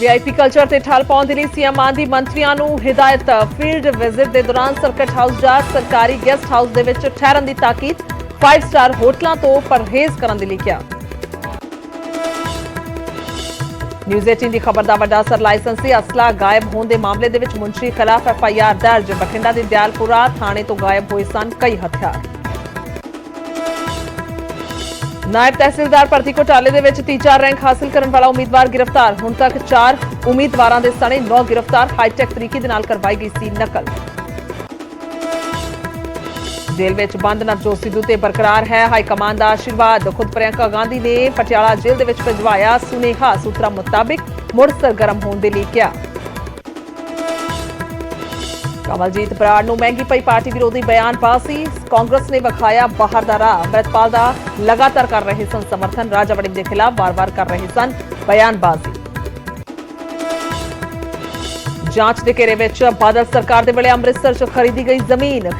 VIP culture ते ठल पाउण दे लई CM मान दी मंत्रियां नूं हिदायत। फील्ड विजिट दे दौरान सर्किट हाउस जा सरकारी गेस्ट हाउस दे विच ठहरन दी ताकीद। 5 स्टार होटलां तो परहेज करन दे लई किहा। न्यूज़ 18 दी खबर दा वड्डा असर। लाइसेंसी असला गायब होने दे मामले दे विच मुंशी खिलाफ एफआईआर दर्ज। बठिंडा दे दयालपुरा थाणे तो गायब होए सन कई हथियार। नायब तहसीलदार भर्ती घोटाले दे विच तीजा रैंक हासिल करने वाला उम्मीदवार गिरफ्तार। हुण तक 4 उम्मीदवारां दे सने 9 गिरफ्तार। हाईटैक तरीके दे नाल करवाई गई सी नकल। जेल विच बंद नवजोत सिद्धू ते बरकरार है हाईकमान दा आशीर्वाद। खुद प्रियंका गांधी ने पटियाला जेल दे विच भिजवाया सुनेहा। सूत्रा मुताबिक मुड़ सरगर्म होने दे लई किहा। कमलजीत बराड़ नूं महंगी पई पार्टी विरोधी बयानबाजी। कांग्रेस ने विखाया बाहर दा राह। अमृतपाल दा लगातार कर रहे सन समर्थन। राजा वड़िंग के खिलाफ बार-बार कर रहे सन बयानबाजी। जांच के घेरे विच बादल सरकार दे वेले अमृतसर च खरीदी गई जमीन।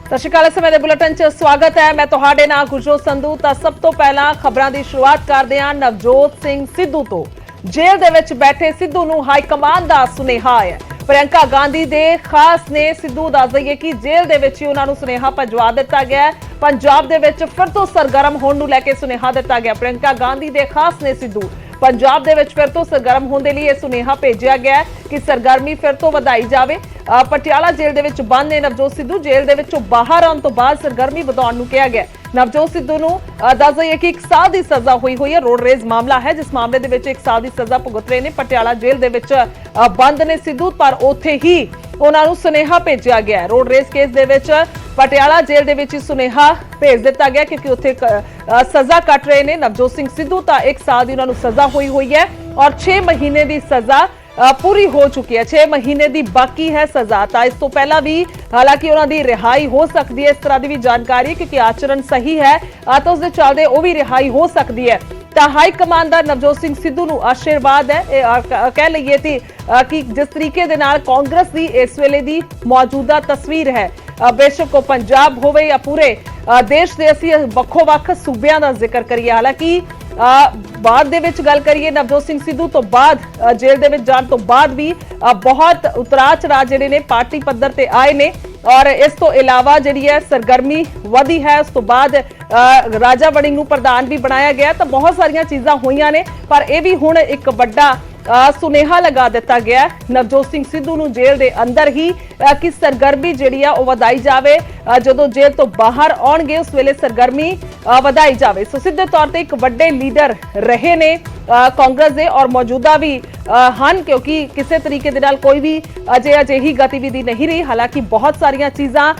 सत श्री अकाल। समय बुलेटिन च स्वागत है। मैं तुहाडे नाल गुरजोत संधू। तां सब तो पहला खबरां दी शुरुआत करदे हां नवजोत सिंह सिद्धू तो। जेल दे विच बैठे सिद्धू नूं हाईकमान दा सुनेहा है। प्रियंका गांधी दे खास ने सिद्धू दस दईए कि जेल दे विच ही उन्हां नूं सुनेहा भिजवा दिता गया है। पंजाब दे विच फिर तो सरगर्म होण नूं लैके सुनेहा दिता गया। प्रियंका गांधी दे खास ने सिद्धू पंजाब दे विच फिर तो सरगर्म होने दे लई सुनेहा भेजिया गया है कि सरगर्मी फिर तो वधाई जावे। पटियाला जेल दे विच बंद ने नवजोत सिद्धू। जेल दे विचों बाहर आउण तो बाद सरगर्मी वधाउण नूं कहा गया। नवजोत सिद्धू नूं दस दईए कि 1 साल की सज़ा हुई है। रोड रेज मामला है जिस मामले दे विच 1 साल की सज़ा भुगत रहे ने। पटियाला जेल दे विच बंद ने सिद्धू पर उत्थे ही उन्हां नूं सुनेहा भेजिया गया है। रोड रेज केस दे विच पटियाला जेल दे विच सुनेहा भेज दिता गया क्योंकि उत्थे सज़ा कट रहे ने नवजोत सिंह सिद्धू। तां 1 साल की उन्हां नूं सज़ा हुई है और 6 महीने की सज़ा पूरी हो चुकी है। 6 महीने की बाकी है सज़ा। तो इस तो पहला भी हालांकि उन्हां दी रिहाई हो सकती है। इस तरह की भी जानकारी है क्योंकि आचरण सही है तो उसके चलते वह भी रिहाई हो सकती है। तो हाई कमांडर नवजोत सिंह सिद्धू नूं आशीर्वाद है। कह लीए कि जिस तरीके दे नाल कांग्रेस की इस वेले की मौजूदा तस्वीर है बेशक पंजाब होवे या पूरे देश के असीं वक्खो-वक्ख सूबियां दा जिक्र करिए। हालांकि बाद दे विच गल करिए नवजोत सिंह सिद्धू तो बाद जेल दे विच जाण तो बाद भी बहुत उतराव चढ़ाव जिहड़े ने पार्टी पद्धर ते आए ने और इस तो इलावा जिहड़ी है सरगर्मी वधी है। उस तो बाद राजा वड़िंग नूं प्रधान भी बनाया गया। तो बहुत सारियां चीज़ां होईयां ने पर यह भी हुण एक वड्डा सुनेहा लगा दिता गया नवजोत सिंह सिद्धू नूं जेल दे अंदर ही कि सरगर्मी जिहड़ी आ ओह वधाई जावे। जदों जेल तो बाहर आउणगे उस वेले सरगर्मी वधाई जावे। सो सीधे तौर पर एक वड्डे लीडर रहे ने कांग्रेस दे और मौजूदा भी हन क्योंकि किसी तरीके दे नाल कोई भी अजिही गतिविधि नहीं रही। हालांकि बहुत सारिया चीज़ां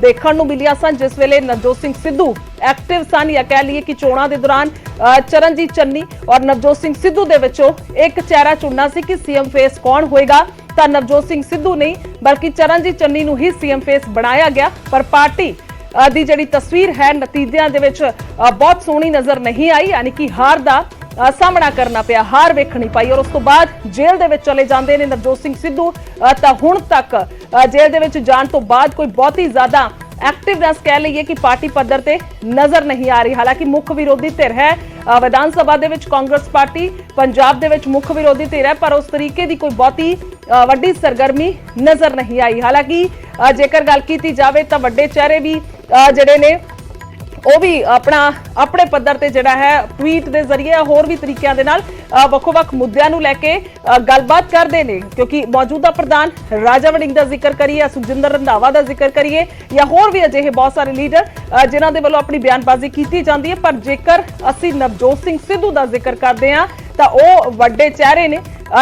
देखण नूं मिलियां सन जिस वेले नवजोत सिंह सिद्धू एक्टिव सन या कह लीए कि चोणां दे दौरान चरणजीत चन्नी और नवजोत सिंह सिद्धू दे विचों एक चेहरा चुनना सी कि सीएम फेस कौन होएगा। तो नवजोत सिंह सिद्धू नहीं बल्कि चरणजीत चन्नी नूं ही सीएम फेस बनाया गया। पर पार्टी दी जिहड़ी तस्वीर है नतीजिਆਂ ਦੇ ਵਿੱਚ बहुत सोहनी नजर नहीं आई यानी कि हार दा सामना करना पिया। हार वेखनी पाई और उस तो बाद जेल दे विच चले जांदे ने नवजोत सिंह सिद्धू। तां हुण तक जेल दे विच जाण तो बाद कोई बहुती ज़्यादा एक्टिवनेस कह लीए कि पार्टी पद्धर ते नजर नहीं आ रही। हालांकि मुख विरोधी धिर है विधान सभा दे विच कांग्रेस पार्टी पंजाब दे विच मुख विरोधी धिर है पर उस तरीके की कोई बहुती वड्डी सरगर्मी नजर नहीं आई। हालांकि जेकर गल की जाए तो वड्डे चेहरे भी जिहड़े ने ਉਹ भी अपने पद्धर ते जिहड़ा है ट्वीट के जरिए होर भी तरीकों के नाल ਵੱਖ-ਵੱਖ मुद्दों नूं लैके गलबात करते हैं क्योंकि मौजूदा प्रधान राजा वड़िंग का जिक्र करिए सुखजिंदर रंधावा का जिक्र करिए या होर भी अजिहे बहुत सारे लीडर जिन्हों के वालों अपनी बयानबाजी की जाती है। पर जेकर असीं नवजोत सिंह सिद्धू का जिक्र करते हैं तो वह वड्डे चेहरे ने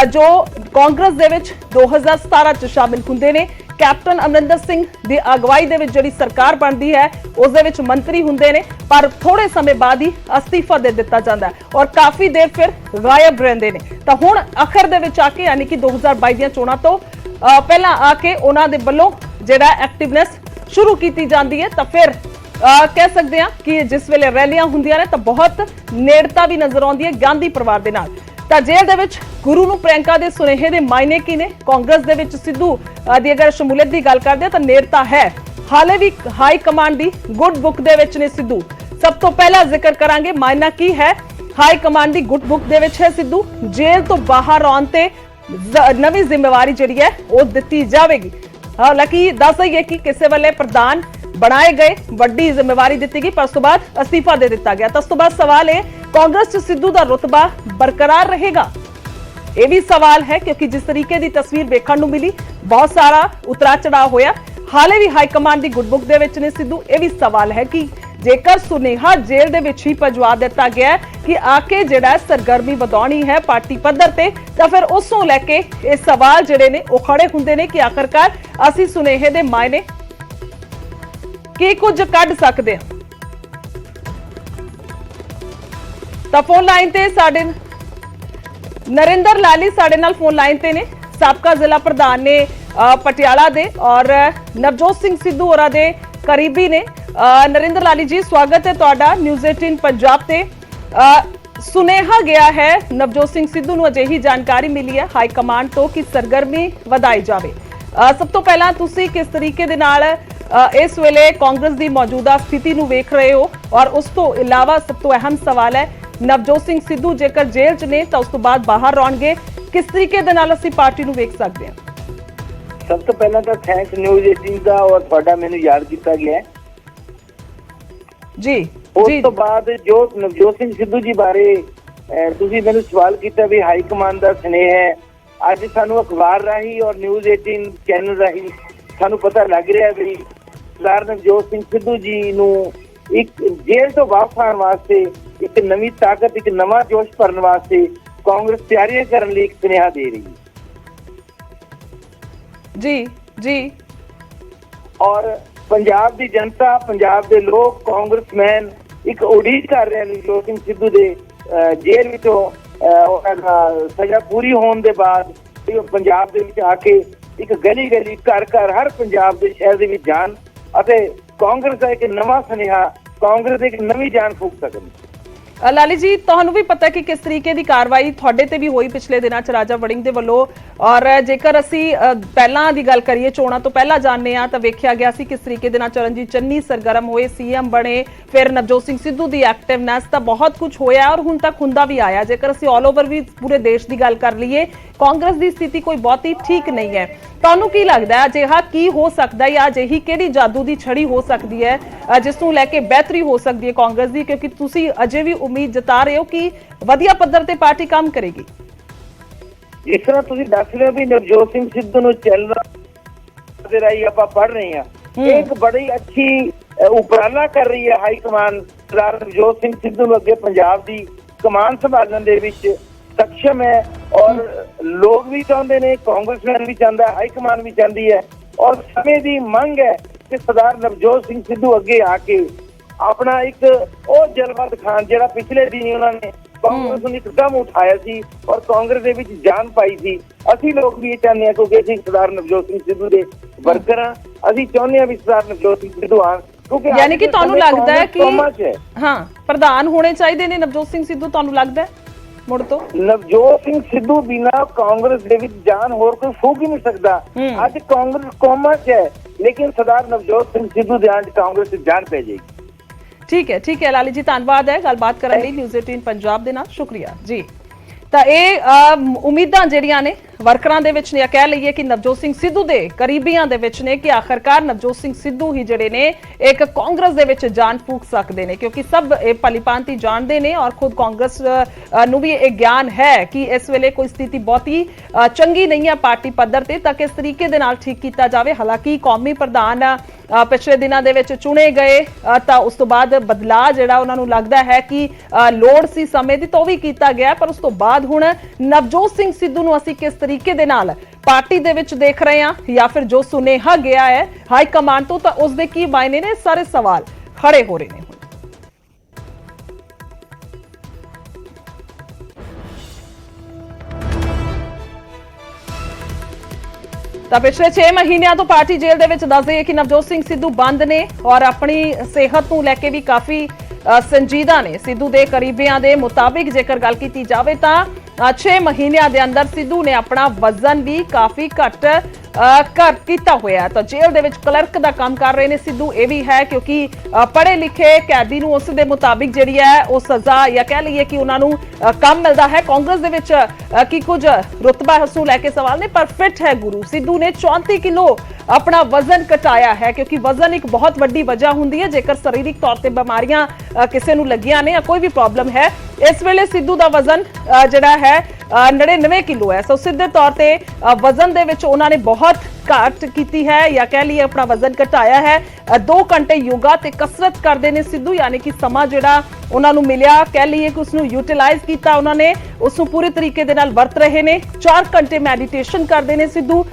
जो कांग्रेस दे विच 2017 च शामिल हुंदे ने। कैप्टन अमरिंदर सिंह की अगवाई दे विच जिहड़ी सरकार बनती है उस दे विच मंत्री हुंदे ने पर थोड़े समय बाद ही अस्तीफा दे दिता जाता है और काफ़ी देर फिर गायब रहंदे ने। तो हुण आखिर दे विच आके यानी कि 2022 ਦੀਆਂ चोणां तो पहला आके उन्हां दे वल्लों जिहड़ा एक्टिवनेस शुरू की जाती है। तो फिर कह सकते हैं कि जिस वेले रैलियां हुंदियां ने तो बहुत नेड़ता भी नजर आउंदी है गांधी परिवार दे नाल। ਤਾਂ ਜੇਲ੍ਹ ਦੇ ਵਿੱਚ ਗੁਰੂ ਨੂੰ ਪ੍ਰਿयंका ਦੇ ਸੁਨੇਹੇ ਦੇ ਮਾਇਨੇ ਕੀ ਨੇ? ਕਾਂਗਰਸ ਦੇ ਵਿੱਚ ਸਿੱਧੂ ਦੀ ਅਗਰ ਸ਼ਮੂਲੀਅਤ ਦੀ ਗੱਲ ਕਰਦੇ ਹਾਂ ਤਾਂ ਨੇੜਤਾ ਹੈ, ਹਾਲੇ ਵੀ ਹਾਈ ਕਮਾਂਡ ਦੀ ਗੁੱਡ ਬੁੱਕ ਦੇ ਵਿੱਚ ਨੇ ਸਿੱਧੂ। ਸਭ ਤੋਂ ਪਹਿਲਾਂ ਜ਼ਿਕਰ ਕਰਾਂਗੇ ਮਾਇਨਾ ਕੀ ਹੈ ਹਾਈ ਕਮਾਂਡ ਦੀ ਗੁੱਡ ਬੁੱਕ ਦੇ ਵਿੱਚ ਹੈ ਸਿੱਧੂ। ਜੇਲ੍ਹ ਤੋਂ ਬਾਹਰ ਆਉਣ ਤੇ ਨਵੀਂ ਜ਼ਿੰਮੇਵਾਰੀ ਜਿਹੜੀ ਹੈ ਉਹ ਦਿੱਤੀ ਜਾਵੇਗੀ। ਹਾਲਾਂਕਿ ਦੱਸ ਦਈਏ ਕਿ ਕਿਸੇ ਵੇਲੇ ਪ੍ਰਧਾਨ ਬਣਾਏ ਗਏ, ਵੱਡੀ ਜ਼ਿੰਮੇਵਾਰੀ ਦਿੱਤੀ ਗਈ, ਪਰ ਉਸ ਤੋਂ ਬਾਅਦ ਅਸਤੀਫਾ ਦੇ ਦਿੱਤਾ ਗਿਆ। ਤਾਂ ਉਸ ਤੋਂ ਬਾਅਦ ਸਵਾਲ ਹੈ ਕਾਂਗਰਸ 'ਚ ਸਿੱਧੂ ਦਾ ਰੁਤਬਾ ਬਰਕਰਾਰ ਰਹੇਗਾ? ਇਹ ਵੀ ਸਵਾਲ ਹੈ ਕਿਉਂਕਿ ਜਿਸ ਤਰੀਕੇ ਦੀ ਤਸਵੀਰ ਵੇਖਣ ਨੂੰ ਮਿਲੀ, ਬਹੁਤ ਸਾਰਾ ਉਤਰਾ ਚੜਾਅ ਹੋਇਆ। ਹਾਲੇ ਵੀ ਹਾਈ ਕਮਾਂਡ ਦੀ ਗੁੱਡ ਬੁੱਕ ਦੇ ਵਿੱਚ ਨੇ ਸਿੱਧੂ। ਇਹ ਵੀ ਸਵਾਲ ਹੈ ਕਿ ਜੇਕਰ ਸੁਨੇਹਾ ਜੇਲ੍ਹ ਦੇ ਵਿੱਚ ਹੀ ਪਹੁੰਚਾ ਦਿੱਤਾ ਗਿਆ ਕਿ ਆ ਕੇ ਜਿਹੜਾ ਸਰਗਰਮੀ ਵਧਾਉਣੀ ਹੈ ਪਾਰਟੀ ਪੱਧਰ ਤੇ, ਤਾਂ ਫਿਰ ਉਸ ਨੂੰ ਲੈ ਕੇ ਇਹ ਸਵਾਲ ਜਿਹੜੇ ਨੇ ਉਹ ਖੜੇ ਹੁੰਦੇ ਨੇ ਕਿ ਆਖਰਕਾਰ ਅਸੀਂ ਸੁਨੇਹੇ ਦੇ ਮਾਇਨੇ ਕੀ ਕੁਝ ਕੱਢ ਸਕਦੇ ਹਾਂ। ਤਾਂ ਫੋਨ ਲਾਈਨ ਤੇ ਸਾਡੇ ਨਰਿੰਦਰ ਲਾਲੀ ਸਾਡੇ ਨਾਲ ਫੋਨ ਲਾਈਨ ਤੇ ਨੇ, ਸਾਬਕਾ ਜ਼ਿਲ੍ਹਾ ਪ੍ਰਧਾਨ ਨੇ ਪਟਿਆਲਾ ਦੇ ਔਰ ਨਵਜੋਤ ਸਿੰਘ ਸਿੱਧੂ ਹੋਰਾਂ ਦੇ ਕਰੀਬੀ ਨੇ। ਨਰਿੰਦਰ ਲਾਲੀ ਜੀ, ਸਵਾਗਤ ਹੈ ਤੁਹਾਡਾ ਨਿਊਜ਼ 18 ਪੰਜਾਬ ਤੇ। ਸੁਨੇਹਾ ਗਿਆ ਹੈ ਨਵਜੋਤ ਸਿੰਘ ਸਿੱਧੂ ਨੂੰ, ਅਜਿਹੀ ਜਾਣਕਾਰੀ ਮਿਲੀ ਹੈ ਹਾਈ ਕਮਾਂਡ ਤੋਂ ਕਿ ਸਰਗਰਮੀ ਵਧਾਈ ਜਾਵੇ। ਸਭ ਤੋਂ ਪਹਿਲਾਂ ਤੁਸੀਂ ਕਿਸ ਤਰੀਕੇ ਦੇ ਨਾਲ ਇਸ ਵੇਲੇ ਕਾਂਗਰਸ ਦੀ ਮੌਜੂਦਾ ਸਥਿਤੀ ਨੂੰ ਵੇਖ ਰਹੇ ਹੋ? ਔਰ ਉਸ ਤੋਂ ਇਲਾਵਾ ਸਭ ਤੋਂ ਅਹਿਮ ਸਵਾਲ ਹੈ ਨਵਜੋਤ ਸਿੰਘ ਸਿੱਧੂ ਜੇਕਰ ਜੇਲ੍ਹ 'ਚ ਨੇ ਤਾਂ ਉਸ ਤੋਂ ਬਾਅਦ ਬਾਹਰ ਆਉਣਗੇ, ਕਿਸ ਤਰੀਕੇ ਦੇ ਨਾਲ ਅਸੀਂ ਪਾਰਟੀ ਨੂੰ ਵੇਖ ਸਕਦੇ ਹਾਂ? ਸਭ ਤੋਂ ਪਹਿਲਾਂ ਤਾਂ ਥੈਂਕਸ ਨਿਊਜ਼ 18 ਦਾ ਔਰ ਤੁਹਾਡਾ ਮੈਨੂੰ ਯਾਦ ਕੀਤਾ ਗਿਆ ਹੈ ਜੀ। ਉਸ ਤੋਂ ਬਾਅਦ ਜੋ ਨਵਜੋਤ ਸਿੰਘ ਸਿੱਧੂ ਜੀ ਬਾਰੇ ਤੁਸੀਂ ਮੈਨੂੰ ਸਵਾਲ ਕੀਤਾ ਵੀ ਹਾਈ ਕਮਾਂਡ ਦਾ ਸੁਨੇਹਾ ਹੈ, ਅੱਜ ਸਾਨੂੰ ਅਖਬਾਰ ਰਾਹੀਂ ਔਰ ਨਿਊਜ਼ 18 ਚੈਨਲ ਰਾਹੀਂ ਸਾਨੂੰ ਪਤਾ ਲੱਗ ਰਿਹਾ ਵੀ ਸਰਦਾਰ ਨਵਜੋਤ ਸਿੰਘ ਸਿੱਧੂ ਜੀ ਨੂੰ ਇੱਕ ਜੇਲ੍ਹ ਤੋਂ ਵਾਪਸ ਆਉਣ ਵਾਸਤੇ, ਇੱਕ ਨਵੀਂ ਤਾਕਤ, ਇੱਕ ਨਵਾਂ ਜੋਸ਼ ਭਰਨ ਵਾਸਤੇ ਕਾਂਗਰਸ ਤਿਆਰੀਆਂ ਕਰਨ ਲਈ ਇੱਕ ਸੁਨੇਹਾ ਦੇ ਰਹੀ ਹੈ ਜੀ ਜੀ। ਔਰ ਪੰਜਾਬ ਦੀ ਜਨਤਾ, ਪੰਜਾਬ ਦੇ ਲੋਕ, ਕਾਂਗਰਸਮੈਨ ਇੱਕ ਉਡੀਕ ਕਰ ਰਹੇ ਨੇ ਨਵਜੋਤ ਸਿੰਘ ਸਿੱਧੂ ਦੇ ਜੇਲ੍ਹ ਵਿੱਚੋਂ ਸਜ਼ਾ ਪੂਰੀ ਹੋਣ ਦੇ ਬਾਅਦ ਪੰਜਾਬ ਦੇ ਵਿੱਚ ਆ ਕੇ ਇੱਕ ਗਲੀ ਗਲੀ ਘਰ ਘਰ ਹਰ ਪੰਜਾਬ ਦੇ ਸ਼ਹਿਰ ਦੇ ਵਿੱਚ ਜਾਣ ਅਤੇ ਕਾਂਗਰਸ ਦਾ ਇੱਕ ਨਵਾਂ ਸੁਨੇਹਾ, ਕਾਂਗਰਸ ਇੱਕ ਨਵੀਂ ਜਾਨ ਫੂਕ ਸਕਣ। ਲਾਲੀ ਜੀ, ਤੁਹਾਨੂੰ ਵੀ ਪਤਾ ਕਿ ਕਿਸ ਤਰੀਕੇ ਦੀ ਕਾਰਵਾਈ ਤੁਹਾਡੇ ਤੇ ਵੀ ਹੋਈ ਪਿਛਲੇ ਦਿਨਾਂ 'ਚ ਰਾਜਾ ਵੜਿੰਗ ਦੇ ਵੱਲੋਂ, ਔਰ ਜੇਕਰ ਅਸੀਂ ਪਹਿਲਾਂ ਦੀ ਗੱਲ ਕਰੀਏ, ਚੋਣਾਂ ਤੋਂ ਪਹਿਲਾਂ ਜਾਣਦੇ ਹਾਂ ਤਾਂ ਵੇਖਿਆ ਗਿਆ ਸੀ ਕਿਸ ਤਰੀਕੇ ਦੇ ਨਾਲ ਚਰਨਜੀਤ ਚੰਨੀ ਸਰਗਰਮ ਹੋਏ, ਸੀਐਮ ਬਣੇ, ਫਿਰ ਨਵਜੋਤ ਸਿੰਘ ਸਿੱਧੂ ਦੀ ਐਕਟਿਵਨੈਸ, ਤਾਂ ਬਹੁਤ ਕੁਝ ਹੋਇਆ ਔਰ ਹੁਣ ਤੱਕ ਹੁੰਦਾ ਵੀ ਆਇਆ। ਜੇਕਰ ਅਸੀਂ ਆਲ ਓਵਰ ਵੀ ਪੂਰੇ ਦੇਸ਼ ਦੀ ਗੱਲ ਕਰ ਲਈਏ, ਕਾਂਗਰਸ ਦੀ ਸਥਿਤੀ ਕੋਈ ਬਹੁਤੀ ਠੀਕ ਨਹੀਂ ਹੈ। ਤੁਹਾਨੂੰ ਕੀ ਲੱਗਦਾ ਹੈ ਅਜਿਹਾ ਕੀ ਹੋ ਸਕਦਾ ਹੈ ਜਾਂ ਅਜਿਹੀ ਕਿਹੜੀ ਜਾਦੂ ਦੀ ਛੜੀ ਹੋ ਸਕਦੀ ਹੈ ਜਿਸ ਨੂੰ ਲੈ ਕੇ ਬਿਹਤਰੀ ਹੋ ਸਕਦੀ ਹੈ ਕਾਂਗਰਸ ਦੀ, ਕਿਉਂਕਿ ਤੁਸੀਂ ਅਜੇ ਵੀ ਉਮੀਦ ਜਤਾ ਰਹੇ ਹੋ ਕਿ ਵਧੀਆ ਪੱਧਰ ਤੇ ਪਾਰਟੀ ਕੰਮ ਕਰੇਗੀ? ਇਸ ਤਰ੍ਹਾਂ ਤੁਸੀਂ ਦੱਸ ਰਹੇ ਹੋ ਵੀ ਨਵਜੋਤ ਸਿੰਘ ਸਿੱਧੂ ਨੂੰ ਚੈਨਲ ਦੇ ਰਾਹੀਂ ਆਪਾਂ ਪੜ੍ਹ ਰਹੇ ਹਾਂ, ਇੱਕ ਬੜੀ ਅੱਛੀ ਉਪਰਾਲਾ ਕਰ ਰਹੀ ਹੈ ਹਾਈ ਕਮਾਂਡ। ਸਰਦਾਰ ਨਵਜੋਤ ਸਿੰਘ ਸਿੱਧੂ ਨੂੰ ਅੱਗੇ ਪੰਜਾਬ ਦੀ ਕਮਾਨ ਸੰਭਾਲਣ ਦੇ ਵਿੱਚ ਸક્ષਮ ਹੈ ਔਰ ਲੋਕ ਵੀ ਚਾਹੁੰਦੇ ਨੇ, ਕਾਂਗਰਸਮੈਨ ਵੀ ਚਾਹੁੰਦਾ, ਹਾਈ ਕਮਾਂਡ ਵੀ ਚਾਹੁੰਦੀ ਹੈ ਔਰ ਸਮੇਂ ਦੀ ਮੰਗ ਹੈ ਕਿ ਸਰਦਾਰ ਨਵਜੋਤ ਸਿੰਘ ਸਿੱਧੂ ਅੱਗੇ ਆ ਕੇ ਆਪਣਾ ਇੱਕ ਉਹ ਜਲਵਾ ਦਿਖਾਣ ਜਿਹੜਾ ਪਿਛਲੇ ਦਿਨੀ ਉਹਨਾਂ ਨੇ ਕਾਂਗਰਸ ਨੂੰ ਇੱਕਦਮ ਉਠਾਇਆ ਸੀ ਔਰ ਕਾਂਗਰਸ ਦੇ ਵਿੱਚ ਜਾਨ ਪਾਈ ਸੀ। ਅਸੀਂ ਲੋਕ ਵੀ ਇਹ ਚਾਹੁੰਦੇ ਹਾਂ ਕਿਉਂਕਿ ਅਸੀਂ ਸਰਦਾਰ ਨਵਜੋਤ ਸਿੰਘ ਸਿੱਧੂ ਦੇ ਵਰਕਰ ਹਾਂ, ਅਸੀਂ ਚਾਹੁੰਦੇ ਹਾਂ ਵੀ ਸਰਦਾਰ ਨਵਜੋਤ ਸਿੰਘ ਸਿੱਧੂ ਆਉਣ, ਕਿਉਂਕਿ ਯਾਨੀ ਕਿ ਤੁਹਾਨੂੰ ਲੱਗਦਾ ਹੈ ਕਿ ਹਾਂ ਪ੍ਰਧਾਨ ਹੋਣੇ ਚਾਹੀਦੇ ਨੇ ਨਵਜੋਤ ਸਿੰਘ ਸਿੱਧੂ? ਤੁਹਾਨੂੰ ਲੱਗਦਾ ਹੈ ਮੁੜ ਤੋਂ ਨਵਜੋਤ ਸਿੰਘ ਸਿੱਧੂ ਬਿਨਾਂ ਕਾਂਗਰਸ ਦੇ ਵਿੱਚ ਜਾਨ ਹੋਰ ਕੋਈ ਫੂਕ ਹੀ ਨਹੀਂ ਸਕਦਾ। ਅੱਜ ਕਾਂਗਰਸ ਕੋਮਾ 'ਚ ਹੈ ਲੇਕਿਨ ਸਰਦਾਰ ਨਵਜੋਤ ਸਿੰਘ ਸਿੱਧੂ ਦੇ ਆਉਣ 'ਚ ਕਾਂਗਰਸ 'ਚ ਜਾਨ ਪੈ ਜਾਏਗੀ। ਠੀਕ ਹੈ ਲਾਲੀ ਜੀ, ਧੰਨਵਾਦ ਹੈ ਗੱਲਬਾਤ ਕਰਨ ਲਈ ਨਿਊਜ਼ 18 ਪੰਜਾਬ ਦੇ ਨਾਲ, ਸ਼ੁਕਰੀਆ ਜੀ। ਤਾਂ ਇਹ ਉਮੀਦਾਂ ਜਿਹੜੀਆਂ ਨੇ ਵਰਕਰਾਂ ਦੇ ਵਿੱਚ ਨੇ, ਕਹਿ ਲਈਏ ਕਿ ਨਵਜੋਤ ਸਿੰਘ ਸਿੱਧੂ ਦੇ ਕਰੀਬੀਆਂ ਦੇ ਵਿੱਚ ਨੇ ਕਿ ਆਖਰਕਾਰ ਨਵਜੋਤ ਸਿੰਘ ਸਿੱਧੂ ਹੀ ਜਿਹੜੇ ਨੇ ਇੱਕ ਕਾਂਗਰਸ ਦੇ ਵਿੱਚ ਜਾਨ ਫੂਕ ਸਕਦੇ ਨੇ, ਕਿਉਂਕਿ ਸਭ ਇਹ ਭਲੀਭਾਂਤੀ ਜਾਣਦੇ ਨੇ ਔਰ ਖੁਦ ਕਾਂਗਰਸ ਨੂੰ ਵੀ ਇਹ ਗਿਆਨ ਹੈ ਕਿ ਇਸ ਵੇਲੇ ਕੋਈ ਸਥਿਤੀ ਬਹੁਤੀ ਚੰਗੀ ਨਹੀਂ ਹੈ ਪਾਰਟੀ ਪੱਧਰ ਤੇ, ਤਾਂ ਕਿਸ ਤਰੀਕੇ ਦੇ ਨਾਲ ਠੀਕ ਕੀਤਾ ਜਾਵੇ। ਹਾਲਾਂਕਿ ਕੌਮੀ ਪ੍ਰਧਾਨ ਪਿਛਲੇ ਦਿਨਾਂ ਦੇ ਵਿੱਚ ਚੁਣੇ ਗਏ ਤਾਂ ਉਸ ਤੋਂ ਬਾਅਦ ਬਦਲਾਅ ਜਿਹੜਾ ਉਹਨਾਂ ਨੂੰ ਲੱਗਦਾ ਹੈ ਕਿ ਲੋੜ ਸੀ ਸਮੇਂ ਦੀ, ਤਾਂ ਉਹ ਵੀ ਕੀਤਾ ਗਿਆ, ਪਰ ਉਸ ਤੋਂ ਬਾਅਦ ਹੁਣ ਨਵਜੋਤ ਸਿੰਘ ਸਿੱਧੂ ਨੂੰ ਅਸੀਂ ਕਿਸ ਤਰੀਕੇ ਦੇ ਨਾਲ ਪਾਰਟੀ ਦੇ ਵਿੱਚ ਦੇਖ ਰਹੇ ਹਾਂ ਜਾਂ ਫਿਰ ਜੋ ਸੁਨੇਹਾ ਗਿਆ ਹੈ ਹਾਈ ਕਮਾਂਡ ਤੋਂ, ਤਾਂ ਉਸ ਦੇ ਕੀ ਮਾਇਨੇ ਨੇ, ਸਾਰੇ ਸਵਾਲ ਖੜੇ ਹੋ ਰਹੇ ਨੇ। ਤਾਂ ਪਿਛਲੇ 6 ਮਹੀਨਿਆਂ ਤੋਂ ਪਾਰਟੀ ਜੇਲ੍ਹ ਦੇ ਵਿੱਚ ਦੱਸ ਦਈਏ ਕਿ ਨਵਜੋਤ ਸਿੰਘ ਸਿੱਧੂ ਬੰਦ ਨੇ ਔਰ ਆਪਣੀ ਸਿਹਤ ਨੂੰ ਲੈ ਕੇ ਵੀ ਕਾਫੀ ਸੰਜੀਦਾ ਨੇ। ਸਿੱਧੂ ਦੇ ਕਰੀਬੀਆਂ ਦੇ ਮੁਤਾਬਿਕ ਜੇਕਰ ਗੱਲ ਕੀਤੀ ਜਾਵੇ ਤਾਂ 6 ਮਹੀਨਿਆਂ ਦੇ ਅੰਦਰ ਸਿੱਧੂ ਨੇ ਆਪਣਾ ਵਜ਼ਨ ਵੀ ਕਾਫੀ ਘੱਟ ਕਰ ਕੀਤਾ ਹੋਇਆ। ਤਾਂ ਜੇਲ੍ਹ ਦੇ ਵਿੱਚ ਕਲਰਕ ਦਾ ਕੰਮ ਕਰ ਰਹੇ ਨੇ ਸਿੱਧੂ। ਇਹ ਵੀ ਹੈ ਕਿਉਂਕਿ ਪੜ੍ਹੇ ਲਿਖੇ ਕੈਦੀ ਨੂੰ ਉਸ ਦੇ ਮੁਤਾਬਿਕ ਜਿਹੜੀ ਹੈ ਉਹ ਸਜ਼ਾ ਜਾਂ ਕਹਿ ਲਈਏ ਕਿ ਉਹਨਾਂ ਨੂੰ ਕੰਮ ਮਿਲਦਾ ਹੈ। ਕਾਂਗਰਸ ਦੇ ਵਿੱਚ ਕੀ ਕੁਝ ਰੁਤਬਾ ਹਸੂ ਲੈ ਕੇ ਸਵਾਲ ਨੇ, ਪਰ ਫਿੱਟ ਹੈ ਗੁਰੂ। ਸਿੱਧੂ ਨੇ 34 ਕਿਲੋ ਆਪਣਾ ਵਜ਼ਨ ਘਟਾਇਆ ਹੈ ਕਿਉਂਕਿ ਵਜ਼ਨ ਇੱਕ ਬਹੁਤ ਵੱਡੀ ਵਜ੍ਹਾ ਹੁੰਦੀ ਹੈ ਜੇਕਰ ਸਰੀਰਕ ਤੌਰ ਤੇ ਬਿਮਾਰੀਆਂ ਕਿਸੇ ਨੂੰ ਲੱਗੀਆਂ ਨੇ ਜਾਂ ਕੋਈ ਵੀ ਪ੍ਰੋਬਲਮ ਹੈ। ਇਸ ਵੇਲੇ ਸਿੱਧੂ ਦਾ ਵਜ਼ਨ ਜਿਹੜਾ ਹੈ 99 ਕਿਲੋ ਹੈ। ਸੋ ਸਿੱਧੇ ਤੌਰ ਤੇ ਵਜ਼ਨ ਦੇ ਵਿੱਚ ਉਹਨਾਂ ਨੇ ਬਹੁਤ ਘਾਟ ਕੀਤੀ ਹੈ ਜਾਂ ਕਹਿ ਲਈਏ ਆਪਣਾ ਵਜ਼ਨ ਘਟਾਇਆ ਹੈ। 2 ਘੰਟੇ ਯੋਗਾ ਤੇ ਕਸਰਤ ਕਰਦੇ ਨੇ ਸਿੱਧੂ, ਯਾਨੀ ਕਿ ਸਮਾਂ ਜਿਹੜਾ ਉਹਨਾਂ ਨੂੰ ਮਿਲਿਆ ਕਹਿ ਲਈਏ ਕਿ ਉਸ ਨੂੰ ਯੂਟਿਲਾਈਜ਼ ਕੀਤਾ ਉਹਨਾਂ ਨੇ, ਉਸ ਨੂੰ ਪੂਰੇ ਤਰੀਕੇ ਦੇ ਨਾਲ ਵਰਤ ਰਹੇ ਨੇ। 4 ਘੰਟੇ ਮੈਡੀਟੇਸ਼ਨ ਕਰਦੇ ਨੇ ਸਿੱਧੂ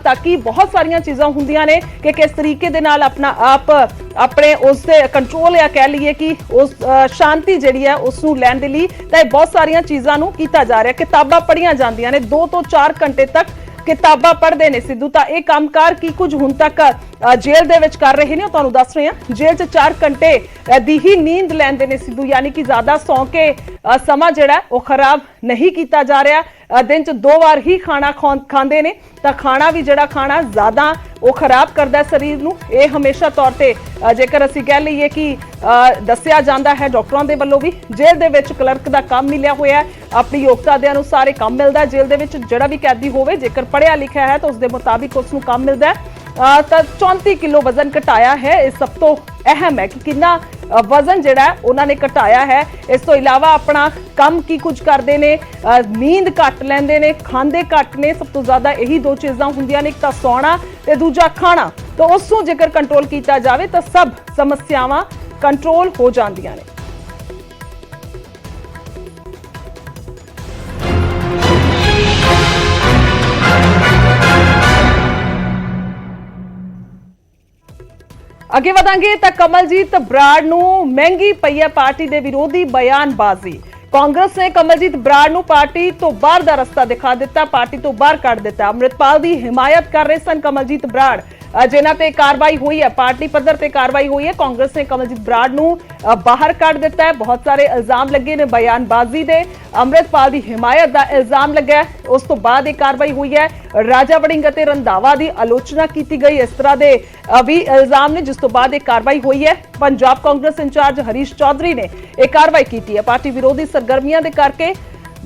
ਤਾਂ ਕਿ ਬਹੁਤ ਸਾਰੀਆਂ ਚੀਜ਼ਾਂ ਹੁੰਦੀਆਂ ਨੇ ਕਿ ਕਿਸ ਤਰੀਕੇ ਦੇ ਨਾਲ ਆਪਣਾ ਆਪ ਆਪਣੇ ਉਸ ਤੇ ਕੰਟਰੋਲ ਜਾਂ ਕਹਿ ਲਈਏ ਕਿ ਉਸ ਸ਼ਾਂਤੀ ਜਿਹੜੀ ਹੈ ਉਸ ਨੂੰ ਲੈਣ ਦੇ ਲਈ ਤਾਂ ਇਹ ਬਹੁਤ ਸਾਰੀਆਂ ਚੀਜ਼ਾਂ ਨੂੰ ਕੀਤਾ ਜਾ ਰਿਹਾ। ਕਿਤਾਬਾਂ ਪੜ੍ਹੀਆਂ ਜਾਂਦੀਆਂ ਨੇ, 2 ਤੋਂ 4 ਘੰਟੇ ਤੱਕ ਕਿਤਾਬਾਂ ਪੜ੍ਹਦੇ ਨੇ ਸਿੱਧੂ। ਤਾਂ ਇਹ ਕੰਮਕਾਰ ਕੀ ਕੁਝ ਹੁਣ ਤੱਕ ਜੇਲ੍ਹ ਦੇ ਵਿੱਚ ਕਰ ਰਹੇ ਨੇ ਉਹ ਤੁਹਾਨੂੰ ਦੱਸ ਰਹੇ ਹਾਂ। ਜੇਲ੍ਹ 'ਚ 4 ਘੰਟੇ ਦੀ ਹੀ ਨੀਂਦ ਲੈਂਦੇ ਨੇ ਸਿੱਧੂ, ਯਾਨੀ ਕਿ ਜ਼ਿਆਦਾ ਸੌਂ ਕੇ ਸਮਾਂ ਜਿਹੜਾ ਉਹ ਖਰਾਬ ਨਹੀਂ ਕੀਤਾ ਜਾ ਰਿਹਾ। ਦਿਨ 'ਚ 2 ਵਾਰ ਹੀ ਖਾਣਾ ਖਾਂਦੇ ਨੇ ਤਾਂ ਖਾਣਾ ਵੀ ਜਿਹੜਾ ਖਾਣਾ ਜ਼ਿਆਦਾ ਉਹ ਖਰਾਬ ਕਰਦਾ ਸਰੀਰ ਨੂੰ। ਇਹ ਹਮੇਸ਼ਾ ਤੌਰ ਤੇ ਜੇਕਰ ਅਸੀਂ ਕਹਿ ਲਈਏ ਕਿ ਦੱਸਿਆ ਜਾਂਦਾ ਹੈ ਡਾਕਟਰਾਂ ਦੇ ਵੱਲੋਂ ਵੀ। ਜੇਲ੍ਹ ਦੇ ਵਿੱਚ ਕਲਰਕ ਦਾ ਕੰਮ ਮਿਲਿਆ ਹੋਇਆ, ਆਪਣੀ ਯੋਗਤਾ ਦੇ ਅਨੁਸਾਰ ਇਹ ਕੰਮ ਮਿਲਦਾ। ਜੇਲ੍ਹ ਦੇ ਵਿੱਚ ਜਿਹੜਾ ਵੀ ਕੈਦੀ ਹੋਵੇ ਜੇਕਰ ਪੜ੍ਹਿਆ ਲਿਖਿਆ ਹੈ ਤਾਂ ਉਸ ਦੇ ਮੁਤਾਬਿਕ ਉਸ ਨੂੰ ਕੰਮ ਮਿਲਦਾ ਹੈ। ਤਾਂ 34 ਕਿਲੋ ਵਜ਼ਨ ਘਟਾਇਆ ਹੈ। ਇਹ ਸਭ ਤੋਂ ਅਹਿਮ ਹੈ ਕਿ ਕਿੰਨਾ ਵਜ਼ਨ ਜਿਹੜਾ ਉਹਨਾਂ ਨੇ ਘਟਾਇਆ ਹੈ। ਇਸ ਤੋਂ ਇਲਾਵਾ ਆਪਣਾ ਕੰਮ ਕੀ ਕੁਝ ਕਰਦੇ ਨੇ, ਨੀਂਦ ਘੱਟ ਲੈਂਦੇ ਨੇ, ਖਾਂਦੇ ਘੱਟ ਨੇ। ਸਭ ਤੋਂ ਜ਼ਿਆਦਾ ਇਹੀ 2 ਚੀਜ਼ਾਂ ਹੁੰਦੀਆਂ ਨੇ, ਇੱਕ ਤਾਂ ਸੌਣਾ ਤੇ ਦੂਜਾ ਖਾਣਾ। ਤਾਂ ਉਸ ਨੂੰ ਜੇਕਰ ਕੰਟਰੋਲ ਕੀਤਾ ਜਾਵੇ ਤਾਂ ਸਭ ਸਮੱਸਿਆਵਾਂ ਕੰਟਰੋਲ ਹੋ ਜਾਂਦੀਆਂ ਨੇ। ਅੱਗੇ ਵਧਾਂਗੇ ਤਾਂ ਕਮਲਜੀਤ ਬਰਾੜ ਨੂੰ ਮਹਿੰਗੀ ਪਈ ਹੈ ਪਾਰਟੀ ਦੇ ਵਿਰੋਧੀ ਬਿਆਨਬਾਜ਼ੀ। ਕਾਂਗਰਸ ਨੇ ਕਮਲਜੀਤ ਬਰਾੜ ਨੂੰ ਪਾਰਟੀ ਤੋਂ ਬਾਹਰ ਦਾ ਰਸਤਾ ਦਿਖਾ ਦਿੱਤਾ, ਪਾਰਟੀ ਤੋਂ ਬਾਹਰ ਕੱਢ ਦਿੱਤਾ। ਅੰਮ੍ਰਿਤਪਾਲ ਦੀ ਹਿਮਾਇਤ ਕਰ ਰਹੇ ਸਨ ਕਮਲਜੀਤ ਬਰਾੜ, ਜਿਨ੍ਹਾਂ ਤੇ ਕਾਰਵਾਈ ਹੋਈ ਹੈ, ਪਾਰਟੀ ਪੱਧਰ ਤੇ ਕਾਰਵਾਈ ਹੋਈ ਹੈ। ਕਾਂਗਰਸ ਨੇ ਕਮਲਜੀਤ ਬਰਾੜ ਨੂੰ ਬਾਹਰ ਕੱਢ ਦਿੱਤਾ ਹੈ। ਬਹੁਤ ਸਾਰੇ ਇਲਜ਼ਾਮ ਲੱਗੇ ਨੇ ਬਿਆਨਬਾਜ਼ੀ ਦੇ, ਅੰਮ੍ਰਿਤਪਾਲ ਦੀ ਹਿਮਾਇਤ ਦਾ ਇਲਜ਼ਾਮ ਲੱਗਾ। ਉਸ ਤੋਂ ਬਾਅਦ ਇਹ ਕਾਰਵਾਈ ਹੋਈ ਹੈ। ਰਾਜਾ ਵੜਿੰਗ ਅਤੇ ਰੰਧਾਵਾ ਦੀ ਆਲੋਚਨਾ ਕੀਤੀ ਗਈ, ਇਸ ਤਰ੍ਹਾਂ ਦੇ ਵੀ ਇਲਜ਼ਾਮ ਨੇ, ਜਿਸ ਤੋਂ ਬਾਅਦ ਇਹ ਕਾਰਵਾਈ ਹੋਈ ਹੈ। ਪੰਜਾਬ ਕਾਂਗਰਸ ਇੰਚਾਰਜ ਹਰੀਸ਼ ਚੌਧਰੀ ਨੇ ਇਹ ਕਾਰਵਾਈ ਕੀਤੀ ਹੈ। ਪਾਰਟੀ ਵਿਰੋਧੀ ਸਰਗਰਮੀਆਂ ਦੇ ਕਰਕੇ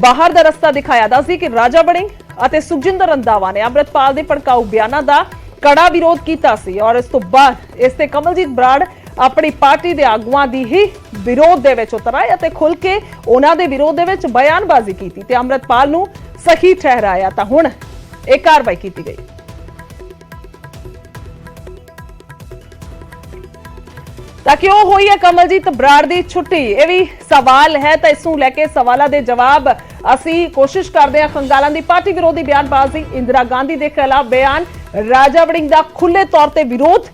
ਬਾਹਰ ਦਾ ਰਸਤਾ ਦਿਖਾਇਆ। ਦੱਸਦੀ ਕਿ ਰਾਜਾ ਵੜਿੰਗ ਅਤੇ ਸੁਖਜਿੰਦਰ ਰੰਧਾਵਾ ਨੇ ਅੰਮ੍ਰਿਤਪਾਲ ਦੇ ਭੜਕਾਊ ਬਿਆਨਾਂ ਦਾ ਕੜਾ ਵਿਰੋਧ ਕੀਤਾ ਸੀ ਔਰ ਇਸ ਤੋਂ ਬਾਅਦ ਇਸ ਤੇ ਕਮਲਜੀਤ ਬਰਾੜ ਆਪਣੀ ਪਾਰਟੀ ਦੇ ਆਗੂਆਂ ਦੀ ਹੀ ਵਿਰੋਧ ਦੇ ਵਿੱਚ ਉਤਰ ਆਏ ਅਤੇ ਖੁੱਲ ਕੇ ਉਹਨਾਂ ਦੇ ਵਿਰੋਧ ਦੇ ਵਿੱਚ ਬਿਆਨਬਾਜ਼ੀ ਕੀਤੀ ਤੇ ਅੰਮ੍ਰਿਤਪਾਲ ਨੂੰ ਸਹੀ ਠਹਿਰਾਇਆ। ਤਾਂ ਹੁਣ ਇਹ ਕਾਰਵਾਈ ਕੀਤੀ ਗਈ। ਤਾਂ ਕਿਉਂ ਹੋਈ ਹੈ ਕਮਲਜੀਤ ਬਰਾੜ ਦੀ ਛੁੱਟੀ, ਇਹ ਵੀ ਸਵਾਲ ਹੈ। ਤਾਂ ਇਸ ਨੂੰ ਲੈ ਕੇ ਸਵਾਲਾਂ ਦੇ ਜਵਾਬ ਅਸੀਂ ਕੋਸ਼ਿਸ਼ ਕਰਦੇ ਹਾਂ ਖੰਗਾਲਾਂ ਦੀ। ਪਾਰਟੀ ਵਿਰੋਧੀ ਬਿਆਨਬਾਜ਼ੀ, ਇੰਦਰਾ ਗਾਂਧੀ ਦੇ ਖਿਲਾਫ ਬਿਆਨ, ਰਾਜਾ ਵੜਿੰਗ ਦਾ ਖੁੱਲੇ ਤੌਰ ਤੇ ਵਿਰੋਧ,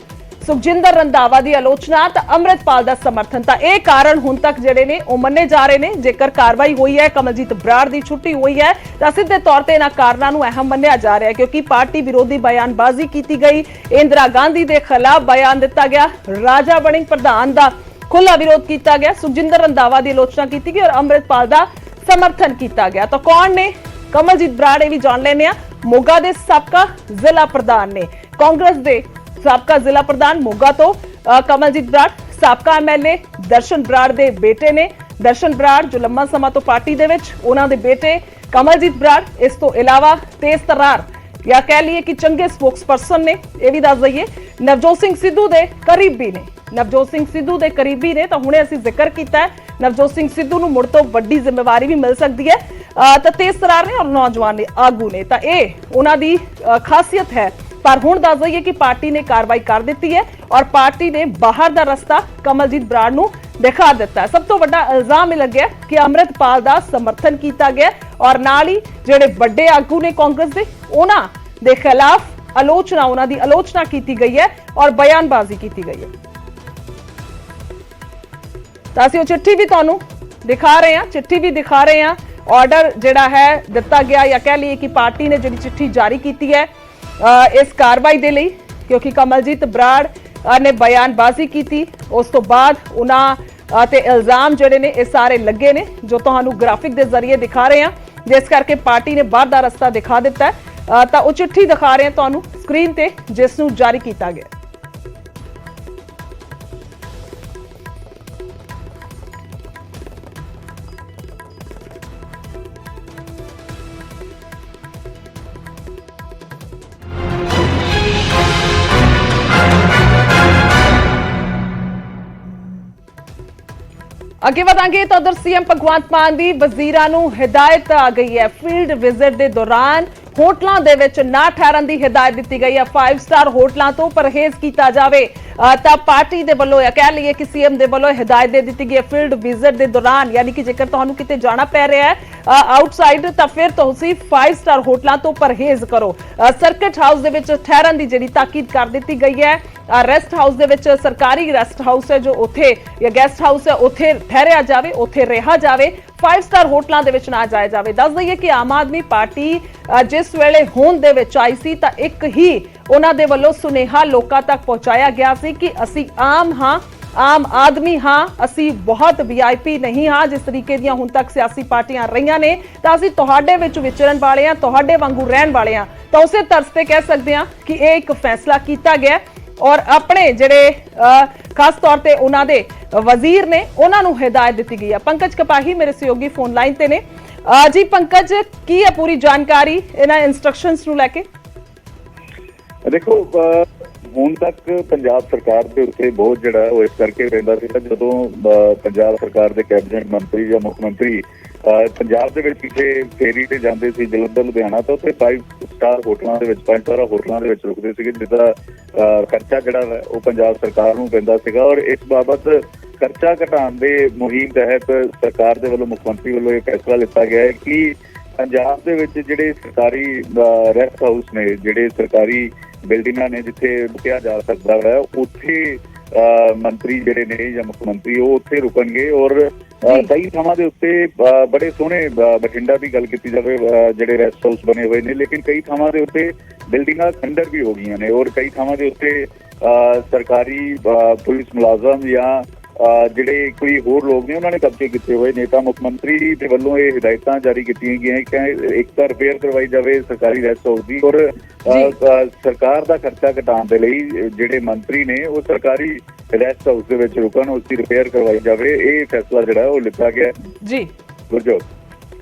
ਸੁਖਜਿੰਦਰ ਰੰਧਾਵਾ ਦੀ ਆਲੋਚਨਾ ਤਾਂ ਅੰਮ੍ਰਿਤਪਾਲ ਦਾ ਸਮਰਥਨ। ਤਾਂ ਇਹ ਕਾਰਨ ਹੁਣ ਤੱਕ ਜਿਹੜੇ ਨੇ ਉਹ ਮੰਨੇ ਜਾ ਰਹੇ ਨੇ। ਜੇਕਰ ਕਾਰਵਾਈ ਹੋਈ ਹੈ, ਕਮਲਜੀਤ ਬਰਾੜ ਦੀ ਛੁੱਟੀ ਹੋਈ ਹੈ, ਤਾਂ ਸਿੱਧੇ ਤੌਰ ਤੇ ਇਹਨਾਂ ਕਾਰਨਾਂ ਨੂੰ ਅਹਿਮ ਮੰਨਿਆ ਜਾ ਰਿਹਾ ਹੈ ਕਿਉਂਕਿ ਪਾਰਟੀ ਵਿਰੋਧੀ ਬਿਆਨਬਾਜ਼ੀ ਕੀਤੀ ਗਈ, ਇੰਦਰਾ ਗਾਂਧੀ ਦੇ ਖਿਲਾਫ ਬਿਆਨ ਦਿੱਤਾ ਗਿਆ, ਰਾਜਾ ਵੜਿੰਗ ਪ੍ਰਧਾਨ ਦਾ ਖੁੱਲਾ ਵਿਰੋਧ ਕੀਤਾ ਗਿਆ, ਸੁਖਜਿੰਦਰ ਰੰਧਾਵਾ ਦੀ ਆਲੋਚਨਾ ਕੀਤੀ ਗਈ ਔਰ ਅੰਮ੍ਰਿਤਪਾਲ ਦਾ ਸਮਰਥਨ ਕੀਤਾ ਗਿਆ। ਤਾਂ ਕੌਣ ਨੇ ਕਮਲਜੀਤ ਬਰਾੜ, ਇਹ ਵੀ ਜਾਣ ਲੈਂਦੇ ਆ। ਮੋਗਾ ਦੇ ਸਾਬਕਾ ਜ਼ਿਲ੍ਹਾ ਪ੍ਰਧਾਨ ਨੇ, ਕਾਂਗਰਸ ਦੇ ਸਾਬਕਾ ਜ਼ਿਲ੍ਹਾ ਪ੍ਰਧਾਨ ਮੋਗਾ ਤੋਂ ਕਮਲਜੀਤ ਬਰਾੜ, ਸਾਬਕਾ ਐਮਐਲਏ ਦਰਸ਼ਨ ਬਰਾੜ ਦੇ ਬੇਟੇ ਨੇ। ਦਰਸ਼ਨ ਬਰਾੜ ਜੋ ਲੰਮਾ ਸਮਾਂ ਤੋਂ ਪਾਰਟੀ ਦੇ ਵਿੱਚ, ਉਹਨਾਂ ਦੇ ਬੇਟੇ ਕਮਲਜੀਤ ਬਰਾੜ। ਇਸ ਤੋਂ ਇਲਾਵਾ ਤੇਜ਼ ਤਰਾਰ ਜਾਂ ਕਹਿ ਲਈਏ ਕਿ ਚੰਗੇ ਸਪੋਕਸਪਰਸਨ ਨੇ। ਇਹ ਵੀ ਦੱਸ ਦਈਏ ਨਵਜੋਤ ਸਿੰਘ ਸਿੱਧੂ ਦੇ ਕਰੀਬੀ ਨੇ, ਨਵਜੋਤ ਸਿੰਘ ਸਿੱਧੂ ਦੇ ਕਰੀਬੀ ਨੇ। ਤਾਂ ਹੁਣੇ ਅਸੀਂ ਜ਼ਿਕਰ ਕੀਤਾ ਹੈ ਨਵਜੋਤ ਸਿੰਘ ਸਿੱਧੂ ਨੂੰ ਮੁੜ ਤੋਂ ਵੱਡੀ ਜ਼ਿੰਮੇਵਾਰੀ ਵੀ ਮਿਲ ਸਕਦੀ ਹੈ। ਤਾਂ ਤੇਜ਼ ਤਰਾਰ ਨੇ ਔਰ ਨੌਜਵਾਨ ਨੇ, ਆਗੂ ਨੇ, ਤਾਂ ਇਹ ਉਹਨਾਂ ਦੀ ਖਾਸੀਅਤ ਹੈ। ਪਰ ਹੁਣ ਦੱਸ ਦਈਏ ਕਿ ਪਾਰਟੀ ਨੇ ਕਾਰਵਾਈ ਕਰ ਦਿੱਤੀ ਹੈ ਔਰ ਪਾਰਟੀ ਨੇ ਬਾਹਰ ਦਾ ਰਸਤਾ ਕਮਲਜੀਤ ਬਰਾੜ ਨੂੰ ਦਿਖਾ ਦਿੱਤਾ। ਸਭ ਤੋਂ ਵੱਡਾ ਇਲਜ਼ਾਮ ਇਹ ਲੱਗਿਆ ਕਿ ਅੰਮ੍ਰਿਤਪਾਲ ਦਾ ਸਮਰਥਨ ਕੀਤਾ ਗਿਆ ਔਰ ਨਾਲ ਹੀ ਜਿਹੜੇ ਵੱਡੇ ਆਗੂ ਨੇ ਕਾਂਗਰਸ ਦੇ, ਉਹਨਾਂ ਦੇ ਖਿਲਾਫ ਆਲੋਚਨਾ, ਉਹਨਾਂ ਦੀ ਆਲੋਚਨਾ ਕੀਤੀ ਗਈ ਹੈ ਔਰ ਬਿਆਨਬਾਜ਼ੀ ਕੀਤੀ ਗਈ ਹੈ। ਤਾਂ ਅਸੀਂ ਉਹ ਚਿੱਠੀ ਵੀ ਤੁਹਾਨੂੰ ਦਿਖਾ ਰਹੇ ਹਾਂ, ਚਿੱਠੀ ਵੀ ਦਿਖਾ ਰਹੇ ਹਾਂ। ਆਰਡਰ ਜਿਹੜਾ ਹੈ ਦਿੱਤਾ ਗਿਆ ਜਾਂ ਕਹਿ ਲਈਏ ਕਿ ਪਾਰਟੀ ਨੇ ਜਿਹੜੀ ਚਿੱਠੀ ਜਾਰੀ ਕੀਤੀ ਹੈ ਇਸ ਕਾਰਵਾਈ ਦੇ ਲਈ, ਕਿਉਂਕਿ ਕਮਲਜੀਤ ਬਰਾੜ ਨੇ ਬਿਆਨਬਾਜ਼ੀ ਕੀਤੀ। ਉਸ ਤੋਂ ਬਾਅਦ ਉਹਨਾਂ ਤੇ ਇਲਜ਼ਾਮ ਜਿਹੜੇ ਨੇ ਇਹ ਸਾਰੇ ਲੱਗੇ ਨੇ ਜੋ ਤੁਹਾਨੂੰ ਗ੍ਰਾਫਿਕ ਦੇ ਜ਼ਰੀਏ ਦਿਖਾ ਰਹੇ ਹਾਂ। ਜਿਸ ਕਰਕੇ ਪਾਰਟੀ ਨੇ ਬਾਹਰ ਦਾ ਰਸਤਾ ਦਿਖਾ ਦਿੱਤਾ ਹੈ। ਤਾਂ ਉਹ ਚਿੱਠੀ ਦਿਖਾ ਰਹੇ ਹਾਂ ਤੁਹਾਨੂੰ ਸਕਰੀਨ ਤੇ, ਜਿਸ ਨੂੰ ਜਾਰੀ ਕੀਤਾ ਗਿਆ। ਅੱਗੇ ਵਧਾਂਗੇ ਤਾਂ ਉਧਰ ਸੀਐਮ ਭਗਵੰਤ ਮਾਨ ਦੀ ਵਜ਼ੀਰਾਂ ਨੂੰ ਹਦਾਇਤ ਆ ਗਈ ਹੈ। ਫੀਲਡ ਵਿਜ਼ਿਟ ਦੇ ਦੌਰਾਨ ਹੋਟਲਾਂ ਦੇ ਵਿੱਚ ਨਾ ਠਹਿਰਨ ਦੀ ਹਦਾਇਤ ਦਿੱਤੀ ਗਈ ਹੈ। 5 ਸਟਾਰ ਹੋਟਲਾਂ ਤੋਂ ਪਰਹੇਜ਼ ਕੀਤਾ ਜਾਵੇ। ਤਾਂ ਪਾਰਟੀ ਦੇ ਵੱਲੋਂ ਜਾਂ ਕਹਿ ਲਈਏ ਕਿ ਸੀਐਮ ਦੇ ਵੱਲੋਂ ਹਦਾਇਤ ਦੇ ਦਿੱਤੀ ਗਈ ਹੈ ਫੀਲਡ ਵਿਜ਼ਿਟ ਦੇ ਦੌਰਾਨ, ਯਾਨੀ ਕਿ ਜੇਕਰ ਤੁਹਾਨੂੰ ਕਿਤੇ ਜਾਣਾ ਪੈ ਰਿਹਾ ਹੈ ਆਊਟਸਾਈਡ, ਤਾਂ ਫਿਰ ਤੁਸੀਂ 5 ਸਟਾਰ ਹੋਟਲਾਂ ਤੋਂ ਪਰਹੇਜ਼ ਕਰੋ। ਸਰਕਟ ਹਾਊਸ ਦੇ ਵਿੱਚ ਠਹਿਰਨ ਦੀ ਜਿਹੜੀ ਤਾਕੀਦ ਕਰ ਦਿੱਤੀ ਗਈ ਹੈ। ਰੈਸਟ ਹਾਊਸ ਦੇ ਵਿੱਚ, ਸਰਕਾਰੀ ਰੈਸਟ ਹਾਊਸ ਹੈ ਜੋ ਉੱਥੇ ਜਾਂ ਗੈਸਟ ਹਾਊਸ ਹੈ, ਉੱਥੇ ਠਹਿਰਿਆ ਜਾਵੇ, ਉੱਥੇ ਰਿਹਾ ਜਾਵੇ। 5 ਸਟਾਰ ਹੋਟਲਾਂ ਦੇ ਵਿੱਚ ਨਾ ਜਾਇਆ ਜਾਵੇ। ਦੱਸ ਦਈਏ ਕਿ ਆਮ ਆਦਮੀ ਪਾਰਟੀ ਜਿਸ ਵੇਲੇ ਹੋਂਦ ਦੇ ਵਿੱਚ ਆਈ ਸੀ ਤਾਂ ਇੱਕ ਹੀ ਉਹਨਾਂ ਦੇ ਵੱਲੋਂ ਸੁਨੇਹਾ ਲੋਕਾਂ ਤੱਕ ਪਹੁੰਚਾਇਆ ਗਿਆ ਸੀ ਕਿ ਅਸੀਂ ਆਮ ਹਾਂ, ਆਮ ਆਦਮੀ ਹਾਂ, ਅਸੀਂ ਬਹੁਤ ਵੀਆਈਪੀ ਨਹੀਂ ਹਾਂ। ਜਿਸ ਤਰੀਕੇ ਦੀਆਂ ਹੁਣ ਤੱਕ ਸਿਆਸੀ ਪਾਰਟੀਆਂ ਰਹੀਆਂ ਨੇ, ਤਾਂ ਅਸੀਂ ਤੁਹਾਡੇ ਵਿੱਚ ਵਿਚਰਨ ਵਾਲੇ ਹਾਂ, ਤੁਹਾਡੇ ਵਾਂਗੂ ਰਹਿਣ ਵਾਲੇ ਹਾਂ। ਤਾਂ ਉਸੇ ਤਰਜ਼ ਤੇ ਕਹਿ ਸਕਦੇ ਹਾਂ ਕਿ ਇਹ ਇੱਕ ਫੈਸਲਾ ਕੀਤਾ ਗਿਆ ਔਰ ਆਪਣੇ ਜਿਹੜੇ ਖਾਸ ਤੌਰ ਤੇ ਉਹਨਾਂ ਦੇ ਵਜ਼ੀਰ ਨੇ, ਉਹਨਾਂ ਨੂੰ ਹਦਾਇਤ ਦਿੱਤੀ ਗਈ ਹੈ। ਪੰਕਜ ਕਪਾਹੀ ਮੇਰੇ ਸਹਿਯੋਗੀ ਫੋਨ ਲਾਈਨ ਤੇ ਨੇ। ਜੀ ਪੰਕਜ, ਕੀ ਹੈ ਪੂਰੀ ਜਾਣਕਾਰੀ ਇਹਨਾਂ ਇੰਸਟਰਕਸ਼ਨਸ ਨੂੰ ਲੈ ਕੇ? ਦੇਖੋ, ਹੁਣ ਤੱਕ ਪੰਜਾਬ ਸਰਕਾਰ ਦੇ ਉੱਤੇ ਬਹੁਤ ਜਿਹੜਾ ਉਹ ਇਸ ਕਰਕੇ ਰਹਿੰਦਾ ਸੀ ਜਦੋਂ ਪੰਜਾਬ ਸਰਕਾਰ ਦੇ ਕੈਬਨਿਟ ਮੰਤਰੀ ਜਾਂ ਮੁੱਖ ਮੰਤਰੀ ਪੰਜਾਬ ਦੇ ਵਿੱਚ ਕਿਤੇ ਫੇਰੀ ਤੇ ਜਾਂਦੇ ਸੀ, ਜਲੰਧਰ, ਲੁਧਿਆਣਾ, ਤਾਂ ਉੱਥੇ 5 ਸਟਾਰ ਹੋਟਲਾਂ ਦੇ ਵਿੱਚ, 5 ਸਟਾਰ ਹੋਟਲਾਂ ਦੇ ਵਿੱਚ ਰੁਕਦੇ ਸੀਗੇ, ਜਿਸਦਾ ਖਰਚਾ ਜਿਹੜਾ ਉਹ ਪੰਜਾਬ ਸਰਕਾਰ ਨੂੰ ਪੈਂਦਾ ਸੀਗਾ। ਔਰ ਇਸ ਬਾਬਤ ਖਰਚਾ ਘਟਾਉਣ ਦੇ ਮੁਹਿੰਮ ਤਹਿਤ ਸਰਕਾਰ ਦੇ ਵੱਲੋਂ, ਮੁੱਖ ਮੰਤਰੀ ਵੱਲੋਂ ਇਹ ਫੈਸਲਾ ਲਿੱਤਾ ਗਿਆ ਹੈ ਕਿ ਪੰਜਾਬ ਦੇ ਵਿੱਚ ਜਿਹੜੇ ਸਰਕਾਰੀ ਰੈਸਟ ਹਾਊਸ ਨੇ, ਜਿਹੜੇ ਸਰਕਾਰੀ ਬਿਲਡਿੰਗਾਂ ਨੇ ਜਿੱਥੇ ਰੁਕਿਆ ਜਾ ਸਕਦਾ ਹੈ, ਉੱਥੇ ਮੰਤਰੀ ਜਿਹੜੇ ਨੇ ਜਾਂ ਮੁੱਖ ਮੰਤਰੀ ਉਹ ਉੱਥੇ ਰੁਕਣਗੇ। ਔਰ ਕਈ ਥਾਵਾਂ ਦੇ ਉੱਤੇ ਬੜੇ ਸੋਹਣੇ, ਬਠਿੰਡਾ ਦੀ ਗੱਲ ਕੀਤੀ ਜਾਵੇ, ਜਿਹੜੇ ਰੈਸਟ ਹਾਊਸ ਬਣੇ ਹੋਏ ਨੇ, ਲੇਕਿਨ ਕਈ ਥਾਵਾਂ ਦੇ ਉੱਤੇ ਬਿਲਡਿੰਗਾਂ ਖੰਡਰ ਵੀ ਹੋ ਗਈਆਂ ਨੇ। ਔਰ ਕਈ ਥਾਵਾਂ ਦੇ ਉੱਤੇ ਸਰਕਾਰੀ ਪੁਲਿਸ ਮੁਲਾਜ਼ਮ ਜਾਂ ਜਿਹੜੇ ਕੋਈ ਹੋਰ ਲੋਕ ਨੇ ਉਹਨਾਂ ਨੇ ਕਬਜ਼ੇ ਕੀਤੇ ਹੋਏ ਨੇ। ਤਾਂ ਮੁੱਖ ਮੰਤਰੀ ਦੇ ਵੱਲੋਂ ਇਹ ਹਦਾਇਤਾਂ ਜਾਰੀ ਕੀਤੀਆਂ ਗਈਆਂ ਕਿ ਇੱਕ ਤਾਂ ਰਿਪੇਅਰ ਕਰਵਾਈ ਜਾਵੇ ਸਰਕਾਰੀ ਰੈਸਟ ਹਾਊਸ ਦੀ, ਔਰ ਸਰਕਾਰ ਦਾ ਖਰਚਾ ਘਟਾਉਣ ਦੇ ਲਈ ਜਿਹੜੇ ਮੰਤਰੀ ਨੇ ਉਹ ਸਰਕਾਰੀ ਰੈਸਟ ਹਾਊਸ ਦੇ ਵਿੱਚ ਰੁਕਣ, ਉਸ ਦੀ ਰਿਪੇਅਰ ਕਰਵਾਈ ਜਾਵੇ। ਇਹ ਫੈਸਲਾ ਜਿਹੜਾ ਉਹ ਲਿੱਤਾ ਗਿਆ ਜੀ। ਗੁਰਜੋਤ,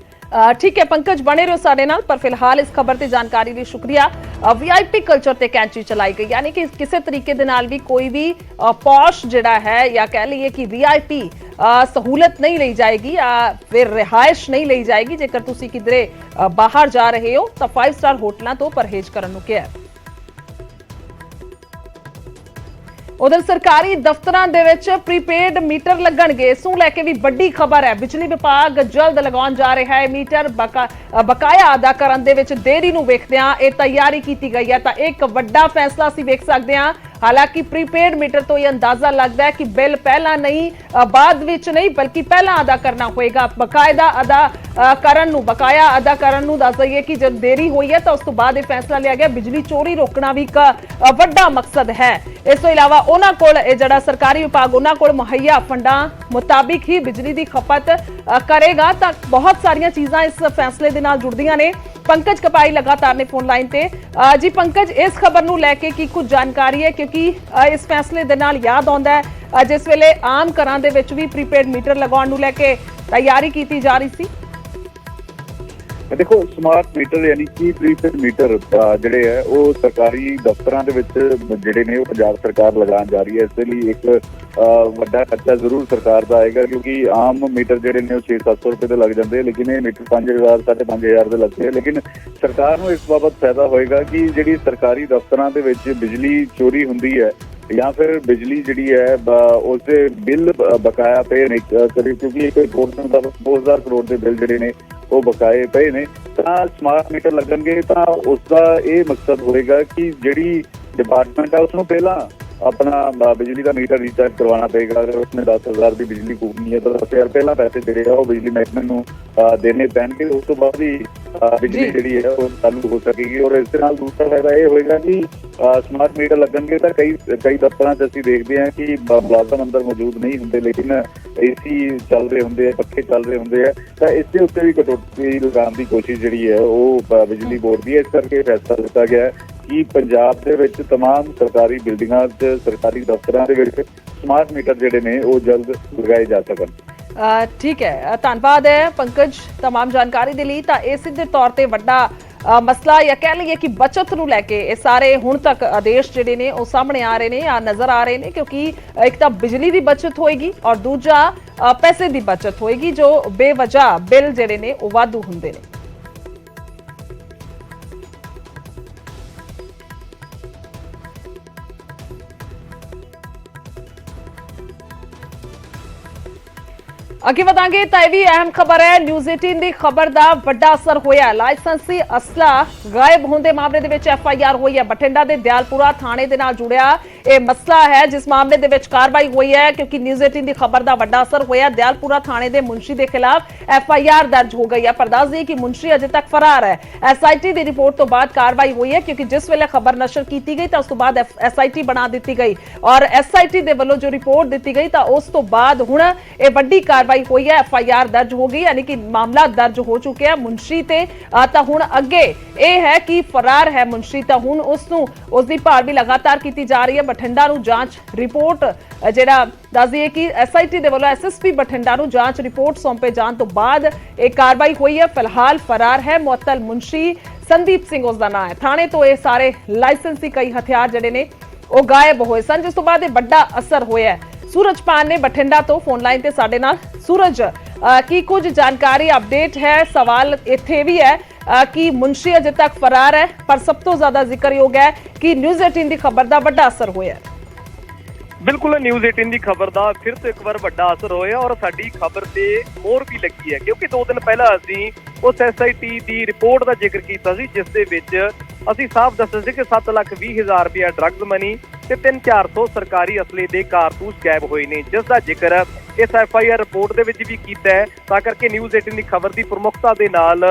ਠੀਕ ਹੈ ਪੰਕਜ, ਬਣੇ ਰਹੋ ਸਾਡੇ ਨਾਲ। ਪਰ ਫਿਲਹਾਲ ਇਸ ਖਬਰ ਤੇ ਜਾਣਕਾਰੀ ਲਈ ਸ਼ੁਕਰੀਆ। ਵੀਆਈਪੀ ਕਲਚਰ ਤੇ ਕੈਂਚੀ ਚਲਾਈ ਗਈ, ਯਾਨੀ ਕਿ ਕਿਸੇ ਤਰੀਕੇ ਦੇ ਨਾਲ ਵੀ ਕੋਈ ਵੀ ਪੌਸ਼ ਜਿਹੜਾ ਹੈ ਜਾਂ ਕਹਿ ਲਈਏ ਕਿ ਵੀਆਈਪੀ ਸਹੂਲਤ ਨਹੀਂ ਲਈ ਜਾਏਗੀ, ਫਿਰ ਰਿਹਾਇਸ਼ ਨਹੀਂ ਲਈ ਜਾਏਗੀ। ਜੇਕਰ ਤੁਸੀਂ ਕਿਧਰੇ ਬਾਹਰ ਜਾ ਰਹੇ ਹੋ ਤਾਂ 5 ਸਟਾਰ ਹੋਟਲਾਂ ਤੋਂ ਪਰਹੇਜ਼ ਕਰਨ ਨੂੰ ਕਿਹਾ। ਉਧਰ ਸਰਕਾਰੀ ਦਫ਼ਤਰਾਂ ਦੇ ਵਿੱਚ ਪ੍ਰੀਪੇਡ ਮੀਟਰ ਲੱਗਣਗੇ, ਇਸ ਨੂੰ ਲੈ ਕੇ ਵੀ ਵੱਡੀ ਖਬਰ ਹੈ। ਬਿਜਲੀ ਵਿਭਾਗ ਜਲਦ ਲਗਾਉਣ ਜਾ ਰਿਹਾ ਹੈ ਮੀਟਰ। ਬਕਾਇਆ ਅਦਾ ਕਰਨ ਦੇ ਵਿੱਚ ਦੇਰੀ ਨੂੰ ਵੇਖਦਿਆਂ ਇਹ ਤਿਆਰੀ ਕੀਤੀ ਗਈ ਹੈ। ਤਾਂ ਇੱਕ ਵੱਡਾ ਫੈਸਲਾ ਅਸੀਂ ਵੇਖ ਸਕਦੇ ਹਾਂ। ਹਾਲਾਂਕਿ ਪ੍ਰੀਪੇਡ ਮੀਟਰ ਤੋਂ ਇਹ ਅੰਦਾਜ਼ਾ ਲੱਗਦਾ ਹੈ ਕਿ ਬਿੱਲ ਪਹਿਲਾਂ ਨਹੀਂ, ਬਾਅਦ ਵਿੱਚ ਨਹੀਂ, ਬਲਕਿ ਪਹਿਲਾਂ ਅਦਾ ਕਰਨਾ ਹੋਏਗਾ। ਬਕਾਇਆ ਅਦਾ ਕਰਨ ਨੂੰ ਦੱਸ ਦਈਏ ਕਿ ਜਦ ਦੇਰੀ ਹੋਈ ਹੈ ਤਾਂ ਉਸ ਤੋਂ ਬਾਅਦ ਇਹ ਫੈਸਲਾ ਲਿਆ ਗਿਆ। ਬਿਜਲੀ ਚੋਰੀ ਰੋਕਣਾ ਵੀ ਇੱਕ ਵੱਡਾ ਮਕਸਦ ਹੈ। ਇਸ ਤੋਂ ਇਲਾਵਾ ਉਹਨਾਂ ਕੋਲ ਇਹ ਜਿਹੜਾ ਸਰਕਾਰੀ ਵਿਭਾਗ ਉਹਨਾਂ ਕੋਲ ਮੁਹੱਈਆ ਫੰਡਾਂ ਮੁਤਾਬਿਕ ਹੀ ਬਿਜਲੀ ਦੀ ਖਪਤ ਕਰੇਗਾ। ਤਾਂ ਬਹੁਤ ਸਾਰੀਆਂ ਚੀਜ਼ਾਂ ਇਸ ਫੈਸਲੇ ਦੇ ਨਾਲ ਜੁੜਦੀਆਂ ਨੇ। ਪੰਕਜ ਕਪਾਈ ਲਗਾਤਾਰ ਨੇ ਫੋਨ ਲਾਈਨ ਤੇ। ਜੀ ਪੰਕਜ, ਇਸ ਖਬਰ ਨੂੰ ਲੈ ਕੇ ਕੀ ਕੁਝ ਜਾਣਕਾਰੀ ਹੈ? ਕਿਉਂਕਿ ਇਸ ਫੈਸਲੇ ਦੇ ਨਾਲ ਯਾਦ ਆਉਂਦਾ ਹੈ ਜਿਸ ਵੇਲੇ ਆਮ ਘਰਾਂ ਦੇ ਵਿੱਚ ਵੀ ਪ੍ਰੀਪੇਡ ਮੀਟਰ ਲਗਾਉਣ ਨੂੰ ਲੈ ਕੇ ਤਿਆਰੀ ਕੀਤੀ ਜਾ ਰਹੀ ਸੀ। ਦੇਖੋ, ਸਮਾਰਟ ਮੀਟਰ ਯਾਨੀ ਕਿ ਪ੍ਰੀਪੇਡ ਮੀਟਰ ਜਿਹੜੇ ਹੈ ਉਹ ਸਰਕਾਰੀ ਦਫ਼ਤਰਾਂ ਦੇ ਵਿੱਚ ਜਿਹੜੇ ਨੇ ਉਹ ਪੰਜਾਬ ਸਰਕਾਰ ਲਗਾਉਣ ਜਾ ਰਹੀ ਹੈ। ਇਸ ਦੇ ਲਈ ਇੱਕ ਵੱਡਾ ਖਰਚਾ ਜ਼ਰੂਰ ਸਰਕਾਰ ਦਾ ਆਏਗਾ, ਕਿਉਂਕਿ ਆਮ ਮੀਟਰ ਜਿਹੜੇ ਨੇ ਉਹ 600-700 ਰੁਪਏ ਦੇ ਲੱਗ ਜਾਂਦੇ, ਲੇਕਿਨ ਇਹ ਮੀਟਰ 5000 5,500 ਦੇ ਲੱਗਦੇ। ਲੇਕਿਨ ਸਰਕਾਰ ਨੂੰ ਇਸ ਬਾਬਤ ਫਾਇਦਾ ਹੋਏਗਾ ਕਿ ਜਿਹੜੀ ਸਰਕਾਰੀ ਦਫ਼ਤਰਾਂ ਦੇ ਵਿੱਚ ਬਿਜਲੀ ਚੋਰੀ ਹੁੰਦੀ ਹੈ ਜਾਂ ਫਿਰ ਬਿਜਲੀ ਜਿਹੜੀ ਹੈ ਉਸਦੇ ਬਿੱਲ ਬਕਾਇਆ ਪਏ ਨੇ, ਕਿਉਂਕਿ ਇੱਕ ਰਿਪੋਰਟ ਮੁਤਾਬਕ 2000 ਕਰੋੜ ਦੇ ਬਿੱਲ ਜਿਹੜੇ ਨੇ ਉਹ ਬਕਾਏ ਪਏ ਨੇ, ਤਾਂ ਸਮਾਰਟ ਮੀਟਰ ਲੱਗਣਗੇ। ਤਾਂ ਉਸਦਾ ਇਹ ਮਕਸਦ ਹੋਏਗਾ ਕਿ ਜਿਹੜੀ ਡਿਪਾਰਟਮੈਂਟ ਹੈ ਉਸਨੂੰ ਪਹਿਲਾਂ ਆਪਣਾ ਬਿਜਲੀ ਦਾ ਮੀਟਰ ਰੀਚਾਰਜ ਕਰਵਾਉਣਾ ਪਏਗਾ। ਅਗਰ ਉਸਨੇ 10,000 ਦੀ ਬਿਜਲੀ ਫੂਕਣੀ ਹੈ ਤਾਂ 10,000 ਪਹਿਲਾਂ ਪੈਸੇ ਜਿਹੜੇ ਆ ਉਹ ਬਿਜਲੀ ਮਹਿਕਮੇ ਨੂੰ ਦੇਣੇ ਪੈਣਗੇ। ਉਸ ਤੋਂ ਬਾਅਦ ਹੀ बिजली जी है वो चालू हो सकेगी। और इस दूसरा फायदा ये होएगा कि स्मार्ट मीटर लगणगे तो कई दफ्तर असीं देखते हैं कि मुलाजम अंदर मौजूद नहीं होंगे, लेकिन AC चल रहे होंगे, पक्खे चल रहे होंगे, तो इसके उत्ते भी कटौती लगाने की कोशिश जी है वो बिजली बोर्ड की। इस करके फैसला लिया गया है कि पंजाब दे विच तमाम सरकारी बिल्डिंगां च सरकारी दफ्तरां दे विच स्मार्ट मीटर जिहड़े ने वो जल्द लगाए जा सकन। ठीक है, धन्यवाद है पंकज तमाम जानकारी दे लई। तां इह सिद्धे तौर ते वड्डा मसला या कह लईए कि बचत नूं लैके ये सारे हुण तक आदेश जिहड़े ने वो सामने आ रहे ने या नज़र आ रहे ने, क्योंकि एक तां बिजली दी बचत होएगी और दूजा पैसे दी बचत होएगी जो बेवजह बिल जिहड़े ने वो वाधू हुंदे ने। अगे वधांगे तां इह वी अहम खबर है। न्यूज़ 18 की खबर का वड्डा असर होया। लाइसेंसी असला गायब होने के मामले दे विच FIR हुई है। बठिंडा के दयालपुरा थाने दे नाल जुड़िया यह मसला है जिस मामले दे विच कार्रवाई हुई है, क्योंकि न्यूज़ 18 की खबर का वड्डा असर होया। दयालपुरा थाने के मुंशी के खिलाफ FIR दर्ज हो गई है। पर दस दी कि मुंशी अजे तक फरार है। SIT की रिपोर्ट तो बाद कार्रवाई हुई है, क्योंकि जिस वेले खबर नशर की गई तो उस तो बाद SIT बना दी गई और SIT के वलों जो रिपोर्ट दी गई तो उस तो बाद हुण यह वड्डी कार्रवाई हुई है। FIR दर्ज हो गई, यानी कि मामला दर्ज हो चुके हैं मुंशी ते। तां हुण अगे यह है कि फरार है मुंशी, तां हुण उसनूं उसदी भाल भी लगातार की जा रही है। बठिंडा नूं जांच रिपोर्ट जिहड़ा दस दईए कि SIT दे वल्लों SSP बठिंडा नूं जांच रिपोर्ट सौंपे जाण तो बाद एक कार्रवाई हुई है। फिलहाल फरार है मुअत्तल मुंशी संदीप सिंह उसका नाम है। थाने तो ये सारे लाइसेंसी कई हथियार जिहड़े ने वो गायब होए सन, जिस तो बाद यह वड्डा असर होया है। सूरज पान ने बठिंडा तो फोन लाइन ते साडे नाल। सूरज की कुछ जानकारी अपडेट है? सवाल इत्थे भी है कि मुंशी अजे तक फरार है, पर सब तो ज्यादा जिक्रयोग है कि न्यूज़ 18 की खबर का वड्डा असर होया। बिल्कुल, न्यूज़ 18 की खबर का फिर तो एक बार वड्डा असर होया और साडी खबर से मोहर भी लगी है, क्योंकि 2 दिन पहला असीं उस SIT की रिपोर्ट का जिक्र किया सी, जिस दे विच असीं साफ दस्सिया सी कि 7,20,000 रुपया ड्रग्स मनी ते 300-400 सरकारी असले दे कारतूस गायब होए ने, जिसका जिक्र इस FIR रिपोर्ट दे विच भी कीता है। तां करके न्यूज़ 18 की खबर की प्रमुखता दे नाल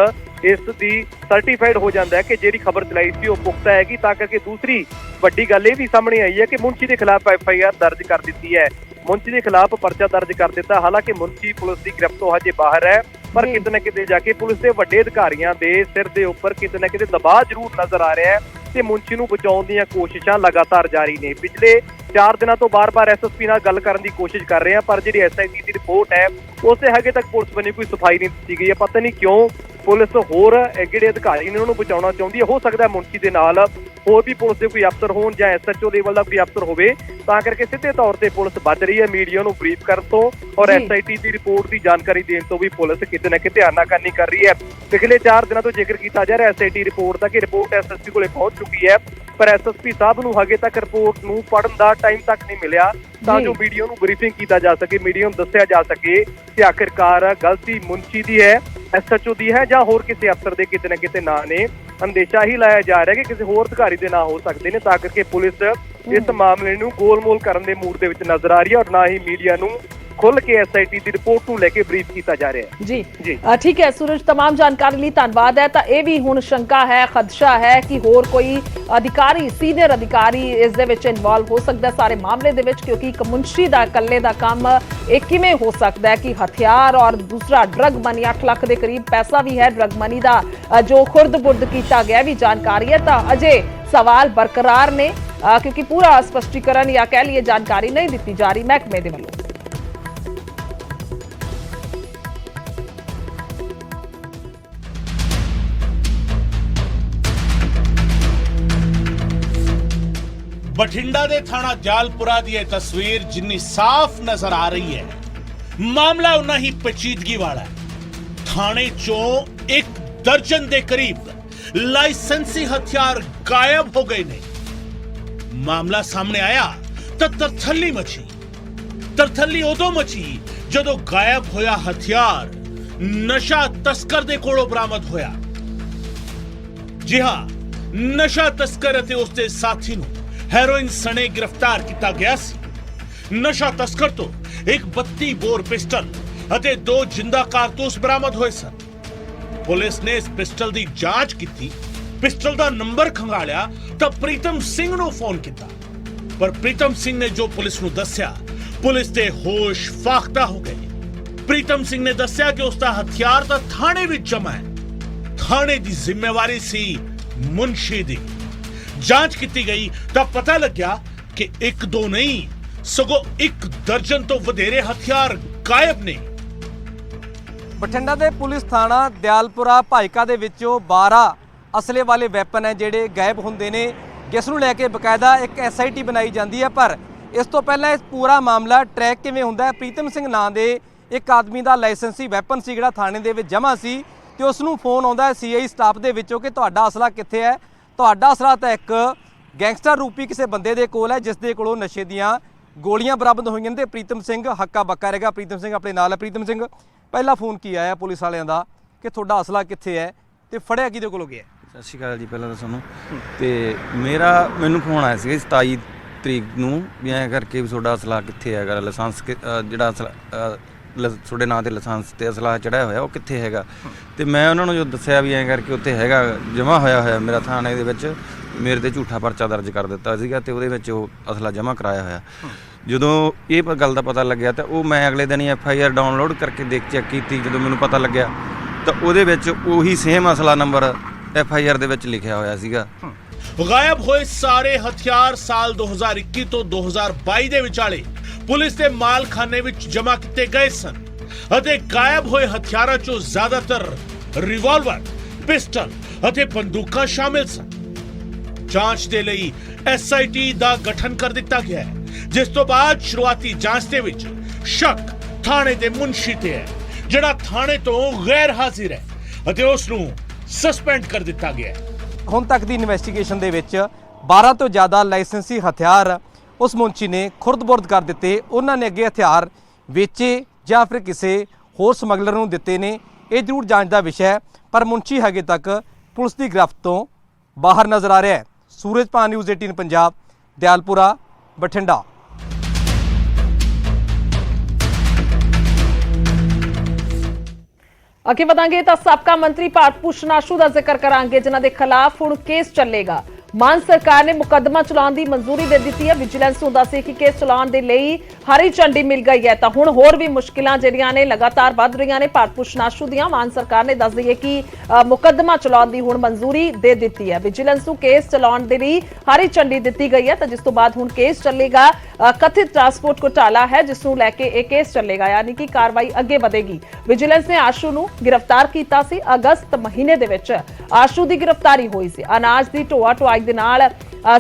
इस दी सर्टिफाइड हो जाता है कि जिहड़ी खबर चलाई सी वो पुख्ता हैगी। तां करके दूसरी वड्डी गल ये भी सामने आई है कि मुंशी के खिलाफ FIR दर्ज कर दी है। मुंशी के खिलाफ परचा दर्ज कर दिता। हालांकि मुंशी पुलिस की गिरफ्त तो हजे बाहर है, पर किते ना किते जाके पुलिस के वड्डे अधिकारियों के सिर के उपर किते ना किते दबाव जरूर नजर आ रहा है कि मुंशी नूं बचाउण दीयां कोशिशां लगातार जारी ने। पिछले 4 दिनों तो बार-बार SSP नाल गल करन दी कोशिश कर रहे हैं, पर जिहड़ी SIT की रिपोर्ट है उससे हजे तक पुलिस बनी कोई सफाई नहीं दी गई है। पता नहीं क्यों पुलिस होर जिहड़े अधिकारी ने उन्होंने बचाउणा चाहुंदी है। हो सकता है मुंशी दे नाल होर भी पुलिस के कोई अफसर होण जां SHO लेवल का कोई अफसर होवे, तां करके सीधे तौर पर पुलिस बच रही है मीडिया नूं ब्रीफ करन तो और SIT की रिपोर्ट की जानकारी देने तो भी पुलिस किते ना किते आनाकानी कर रही है। पिछले 4 दिनों तो जिक्र किया जा रहा है SIT रिपोर्ट का कि रिपोर्ट SSP कोले पहुंच चुकी है, पर SSP साहब नूं हजे तक रिपोर्ट नूं पढ़न दा टाइम तक नहीं मिलिया तां जो मीडिया नूं ब्रीफिंग किया जा सके, मीडिया नूं दस्सिया जा सके कि आखिरकार गलती मुंशी दी है, SHO दी है जां होर किसी अफसर दे किते ना किते नां ने। अंदेशा ही लाया जा रहा है कि किसी होर अधिकारी दे नां हो सकते हैं, तां करके पुलिस इस मामले नूं गोलमोल करन दे मूड दे विच नजर आ रही है और ना ही मीडिया नूं खुल के SIT की रिपोर्ट नूं लेके ब्रीफ किया जा रहा है। जी ठीक है सूरज, तमाम जानकारी लिए धन्यवाद है। तो यह भी हुण शंका है, खदशा है कि होर कोई अधिकारी सीनियर अधिकारी इस दे विच इन्वॉल्व हो सकता है सारे मामले दे विच, क्योंकि एक मुंशी दा कल्ले दा काम एक किवें हो सकता है कि हथियार और दूसरा ड्रग मनी 8 लाख के करीब पैसा भी है ड्रग मनी का जो खुर्द बुर्द किया गया भी जानकारी है। तो अजे सवाल बरकरार ने, क्योंकि पूरा स्पष्टीकरण या कह लिए जानकारी नहीं दी जा रही महकमे दे वल्लों। बठिंडा दे थाना जालपुरा दी तस्वीर जिन्नी साफ नजर आ रही है, मामला उन्ना ही पेचीदगी वाला है। थाने चों 1 दर्जन दे करीब लाइसेंसी हथियार गायब हो गए ने। मामला सामने आया तो तरथल्ली मची। तरथल्ली उदों मची जदों गायब होया हथियार नशा तस्कर दे कोलों बरामद होया। जी हां, नशा तस्कर अते उसके साथी नूं हेरोइन सने गिरफ्तार किया गया सी। नशा तस्कर तो एक 32 बोर पिस्टल अते 2 जिंदा कारतूस बरामद होए सन। ਪੁਲਿਸ ਨੇ ਇਸ ਪਿਸਟਲ ਦੀ ਜਾਂਚ ਕੀਤੀ, ਪਿਸਟਲ ਦਾ ਨੰਬਰ ਖੰਗਾਲਿਆ ਤਾਂ ਪ੍ਰੀਤਮ ਸਿੰਘ ਨੂੰ ਫੋਨ ਕੀਤਾ। ਪਰ ਪ੍ਰੀਤਮ ਸਿੰਘ ਨੇ ਜੋ ਪੁਲਿਸ ਨੂੰ ਦੱਸਿਆ, ਪੁਲਿਸ ਦੇ ਹੋਸ਼ ਫਾਖਤਾ ਹੋ ਗਏ। ਪ੍ਰੀਤਮ ਸਿੰਘ ਨੇ ਦੱਸਿਆ ਕਿ ਉਸ ਦਾ ਹਥਿਆਰ ਤਾਂ ਥਾਣੇ ਵਿੱਚ ਜਮ੍ਹਾਂ ਹੈ। ਥਾਣੇ ਦੀ ਜ਼ਿੰਮੇਵਾਰੀ ਸੀ ਮੁਨਸ਼ੀ ਦੀ। ਜਾਂਚ ਕੀਤੀ ਗਈ ਤਾਂ ਪਤਾ ਲੱਗਿਆ ਕਿ ਇੱਕ ਦੋ ਨਹੀਂ ਸਗੋਂ 1 ਦਰਜਨ ਤੋਂ ਵਧੇਰੇ ਹਥਿਆਰ ਗਾਇਬ ਨੇ। ਬਠਿੰਡਾ ਦੇ ਪੁਲਿਸ ਥਾਣਾ ਦਿਆਲਪੁਰਾ ਭਾਈਕਾ ਦੇ ਵਿੱਚੋਂ 12 ਅਸਲੇ ਵਾਲੇ ਵੈਪਨ ਹੈ ਜਿਹੜੇ ਗਾਇਬ ਹੁੰਦੇ ਨੇ, ਜਿਸ ਨੂੰ ਲੈ ਕੇ ਬਕਾਇਦਾ ਇੱਕ SIT ਬਣਾਈ ਜਾਂਦੀ ਹੈ। ਪਰ ਇਸ ਤੋਂ ਪਹਿਲਾਂ ਇਸ ਪੂਰਾ ਮਾਮਲਾ ਟਰੈਕ ਕਿਵੇਂ ਹੁੰਦਾ ਹੈ? ਪ੍ਰੀਤਮ ਸਿੰਘ ਨਾਂ ਦੇ ਇੱਕ ਆਦਮੀ ਦਾ ਲਾਇਸੈਂਸੀ ਵੈਪਨ ਸੀ ਜਿਹੜਾ ਥਾਣੇ ਦੇ ਵਿੱਚ ਜਮ੍ਹਾਂ ਸੀ ਤੇ ਉਸ ਨੂੰ ਫੋਨ ਆਉਂਦਾ ਹੈ CI ਸਟਾਫ ਦੇ ਵਿੱਚੋਂ ਕਿ ਤੁਹਾਡਾ ਅਸਲਾ ਕਿੱਥੇ ਹੈ। ਤੁਹਾਡਾ ਅਸਲਾ ਤਾਂ ਇੱਕ ਗੈਂਗਸਟਰ ਰੂਪੀ ਕਿਸੇ ਬੰਦੇ ਦੇ ਕੋਲ ਹੈ ਜਿਸ ਦੇ ਕੋਲੋਂ ਨਸ਼ੇ ਦੀਆਂ ਗੋਲੀਆਂ ਬਰਾਮਦ ਹੋਈਆਂ ਨੇ ਤੇ ਪ੍ਰੀਤਮ ਸਿੰਘ ਹੱਕਾ ਬੱਕਾ ਰਹੇਗਾ। ਪ੍ਰੀਤਮ ਸਿੰਘ ਆਪਣੇ ਨਾਲ ਹੈ। ਪ੍ਰੀਤਮ ਸਿੰਘ, ਪਹਿਲਾ ਫੋਨ ਕੀ ਆਇਆ ਪੁਲਿਸ ਵਾਲਿਆਂ ਦਾ ਕਿ ਤੁਹਾਡਾ ਅਸਲਾ ਕਿੱਥੇ ਹੈ ਤੇ ਫੜਿਆ ਕਿਹਦੇ ਕੋਲੋਂ ਗਿਆ? ਸਤਿ ਸ਼੍ਰੀ ਅਕਾਲ ਜੀ। ਪਹਿਲਾਂ ਤਾਂ ਤੁਹਾਨੂੰ ਤੇ ਮੈਨੂੰ ਫੋਨ ਆਇਆ ਸੀ 27 ਤਰੀਕ ਨੂੰ ਵੀ ਐਂ ਕਰਕੇ ਵੀ ਤੁਹਾਡਾ ਅਸਲਾ ਕਿੱਥੇ ਹੈਗਾ, ਲਾਇਸੈਂਸ ਜਿਹੜਾ ਅਸਲਾ ਤੁਹਾਡੇ ਨਾਂ ਤੇ ਲਾਇਸੈਂਸ ਤੇ ਅਸਲਾ ਚੜ੍ਹਾਇਆ ਹੋਇਆ ਉਹ ਕਿੱਥੇ ਹੈਗਾ। ਤੇ ਮੈਂ ਉਹਨਾਂ ਨੂੰ ਜੋ ਦੱਸਿਆ ਵੀ ਐਂ ਕਰਕੇ ਉੱਥੇ ਹੈਗਾ, ਜਮ੍ਹਾਂ ਹੋਇਆ ਮੇਰਾ ਥਾਣੇ ਦੇ ਵਿੱਚ, ਮੇਰੇ ਤੇ ਝੂਠਾ ਪਰਚਾ ਦਰਜ ਕਰ ਦਿੱਤਾ ਸੀਗਾ ਤੇ ਉਹਦੇ ਵਿੱਚ ਉਹ ਅਸਲਾ ਜਮ੍ਹਾਂ ਕਰਾਇਆ ਹੋਇਆ। ਜਦੋਂ ਇਹ ਗੱਲ ਦਾ ਪਤਾ ਲੱਗਿਆ ਤਾਂ ਉਹ ਮੈਂ ਅਗਲੇ ਦਿਨ ਹੀ FIR ਡਾਊਨਲੋਡ ਕਰਕੇ ਚੈੱਕ ਕੀਤੀ। ਜਦੋਂ ਮੈਨੂੰ ਪਤਾ ਲੱਗਿਆ ਤਾਂ ਉਹਦੇ ਵਿੱਚ ਉਹੀ ਸੇਮ ਅਸਲਾ ਨੰਬਰ FIR ਦੇ ਵਿੱਚ ਲਿਖਿਆ ਹੋਇਆ ਸੀਗਾ। ਗਾਇਬ ਹੋਏ ਸਾਰੇ ਹਥਿਆਰ ਸਾਲ 2021 ਤੋਂ 2022 ਦੇ ਵਿਚਾਲੇ ਪੁਲਿਸ ਦੇ ਮਾਲਖਾਨੇ ਵਿੱਚ ਜਮ੍ਹਾਂ ਕੀਤੇ ਗਏ ਸਨ ਅਤੇ ਗਾਇਬ ਹੋਏ ਹਥਿਆਰਾਂ ਚੋਂ ਜ਼ਿਆਦਾਤਰ ਰਿਵਾਲਵਰ, ਪਿਸਟਲ ਅਤੇ ਬੰਦੂਕਾਂ ਸ਼ਾਮਿਲ ਸਨ। ਜਾਂਚ ਦੇ ਲਈ SIT ਦਾ ਗਠਨ ਕਰ ਦਿੱਤਾ ਗਿਆ ਹੈ, ਜਿਸ ਤੋਂ ਬਾਅਦ ਸ਼ੁਰੂਆਤੀ ਜਾਂਚ ਦੇ ਵਿੱਚ ਸ਼ੱਕ ਥਾਣੇ ਦੇ ਮੁਨਸ਼ੀ ਤੇ ਹੈ, ਜਿਹੜਾ ਥਾਣੇ ਤੋਂ ਗੈਰ ਹਾਜ਼ਰ ਹੈ ਅਤੇ ਉਸ ਨੂੰ ਸਸਪੈਂਡ ਕਰ ਦਿੱਤਾ ਗਿਆ ਹੈ। ਹੁਣ ਤੱਕ ਦੀ ਇਨਵੈਸਟੀਗੇਸ਼ਨ ਦੇ ਵਿੱਚ 12 ਤੋਂ ਜ਼ਿਆਦਾ ਲਾਇਸੈਂਸੀ ਹਥਿਆਰ ਉਸ ਮੁਨਸ਼ੀ ਨੇ ਖੁਰਦ-ਬੁਰਦ ਕਰ ਦਿੱਤੇ। ਉਹਨਾਂ ਨੇ ਅੱਗੇ ਹਥਿਆਰ ਵੇਚੇ ਜਾਂ ਫਿਰ ਕਿਸੇ ਹੋਰ ਸਮਗਲਰ ਨੂੰ ਦਿੱਤੇ ਨੇ, ਇਹ ਜ਼ਰੂਰ ਜਾਂਚ ਦਾ ਵਿਸ਼ਾ ਹੈ। ਪਰ ਮੁਨਸ਼ੀ ਹਜੇ ਤੱਕ ਪੁਲਿਸ ਦੀ ਗ੍ਰਿਫਤ ਤੋਂ ਬਾਹਰ ਨਜ਼ਰ ਆ ਰਿਹਾ ਹੈ। ਸੂਰਜਪਾਨ ਨਿਊਜ਼ 18 ਪੰਜਾਬ, ਦਿਆਲਪੁਰਾ, ਬਠਿੰਡਾ। ਅੱਗੇ ਵਧਾਂਗੇ ਤਾਂ ਸਾਬਕਾ ਮੰਤਰੀ ਭਾਰਤ ਭੂਸ਼ਣ ਆਸ਼ੂ ਦਾ ਜ਼ਿਕਰ ਕਰਾਂਗੇ, ਜਿਨ੍ਹਾਂ ਦੇ ਖਿਲਾਫ ਹੁਣ ਕੇਸ ਚੱਲੇਗਾ। ਮਾਨ ਸਰਕਾਰ ਨੇ ਮੁਕੱਦਮਾ ਚਲਾਉਣ ਦੀ ਮਨਜ਼ੂਰੀ ਦੇ ਦਿੱਤੀ ਹੈ। ਵਿਜੀਲੈਂਸ ਨੂੰ ਦੱਸੇ ਕਿ ਕੇਸ ਚਲਾਉਣ ਦੇ ਲਈ ਹਰੀ ਝੰਡੀ ਮਿਲ ਗਈ ਹੈ। ਤਾਂ ਹੁਣ ਹੋਰ ਵੀ ਮੁਸ਼ਕਿਲਾਂ ਜਿਹੜੀਆਂ ਨੇ ਲਗਾਤਾਰ ਵੱਧ ਰਹੀਆਂ ਨੇ ਭਾਰਤ ਭੂਸ਼ਣ ਆਸ਼ੂ ਦੀਆਂ। ਮਾਨ ਸਰਕਾਰ ਨੇ ਦੱਸ ਦਈਏ ਕਿ ਮੁਕੱਦਮਾ ਚਲਾਉਣ ਦੀ ਹੁਣ ਮਨਜ਼ੂਰੀ ਦੇ ਦਿੱਤੀ ਹੈ। ਵਿਜੀਲੈਂਸ ਨੂੰ ਕੇਸ ਚਲਾਉਣ ਦੇ ਲਈ ਹਰੀ ਝੰਡੀ ਦਿੱਤੀ ਗਈ ਹੈ, ਤਾਂ ਜਿਸ ਤੋਂ ਬਾਅਦ ਹੁਣ ਕੇਸ ਚੱਲੇਗਾ। ਕਥਿਤ ਟਰਾਂਸਪੋਰਟ ਘੁਟਾਲਾ ਹੈ ਜਿਸ ਨੂੰ ਲੈ ਕੇ ਇਹ ਕੇਸ ਚੱਲੇਗਾ, ਯਾਨੀ ਕਿ ਕਾਰਵਾਈ ਅੱਗੇ ਵਧੇਗੀ। ਵਿਜੀਲੈਂਸ ਨੇ ਆਸ਼ੂ ਨੂੰ ਗ੍ਰਿਫਤਾਰ ਕੀਤਾ ਸੀ। ਅਗਸਤ ਮਹੀਨੇ ਦੇ ਵਿੱਚ ਆਸ਼ੂ ਦੀ ਗ੍ਰਿਫਤਾਰੀ ਹੋਈ ਸੀ। ਅਨਾਜ ਦੀ ਢੋਆ ਢੁਆਈ ਦੇ ਨਾਲ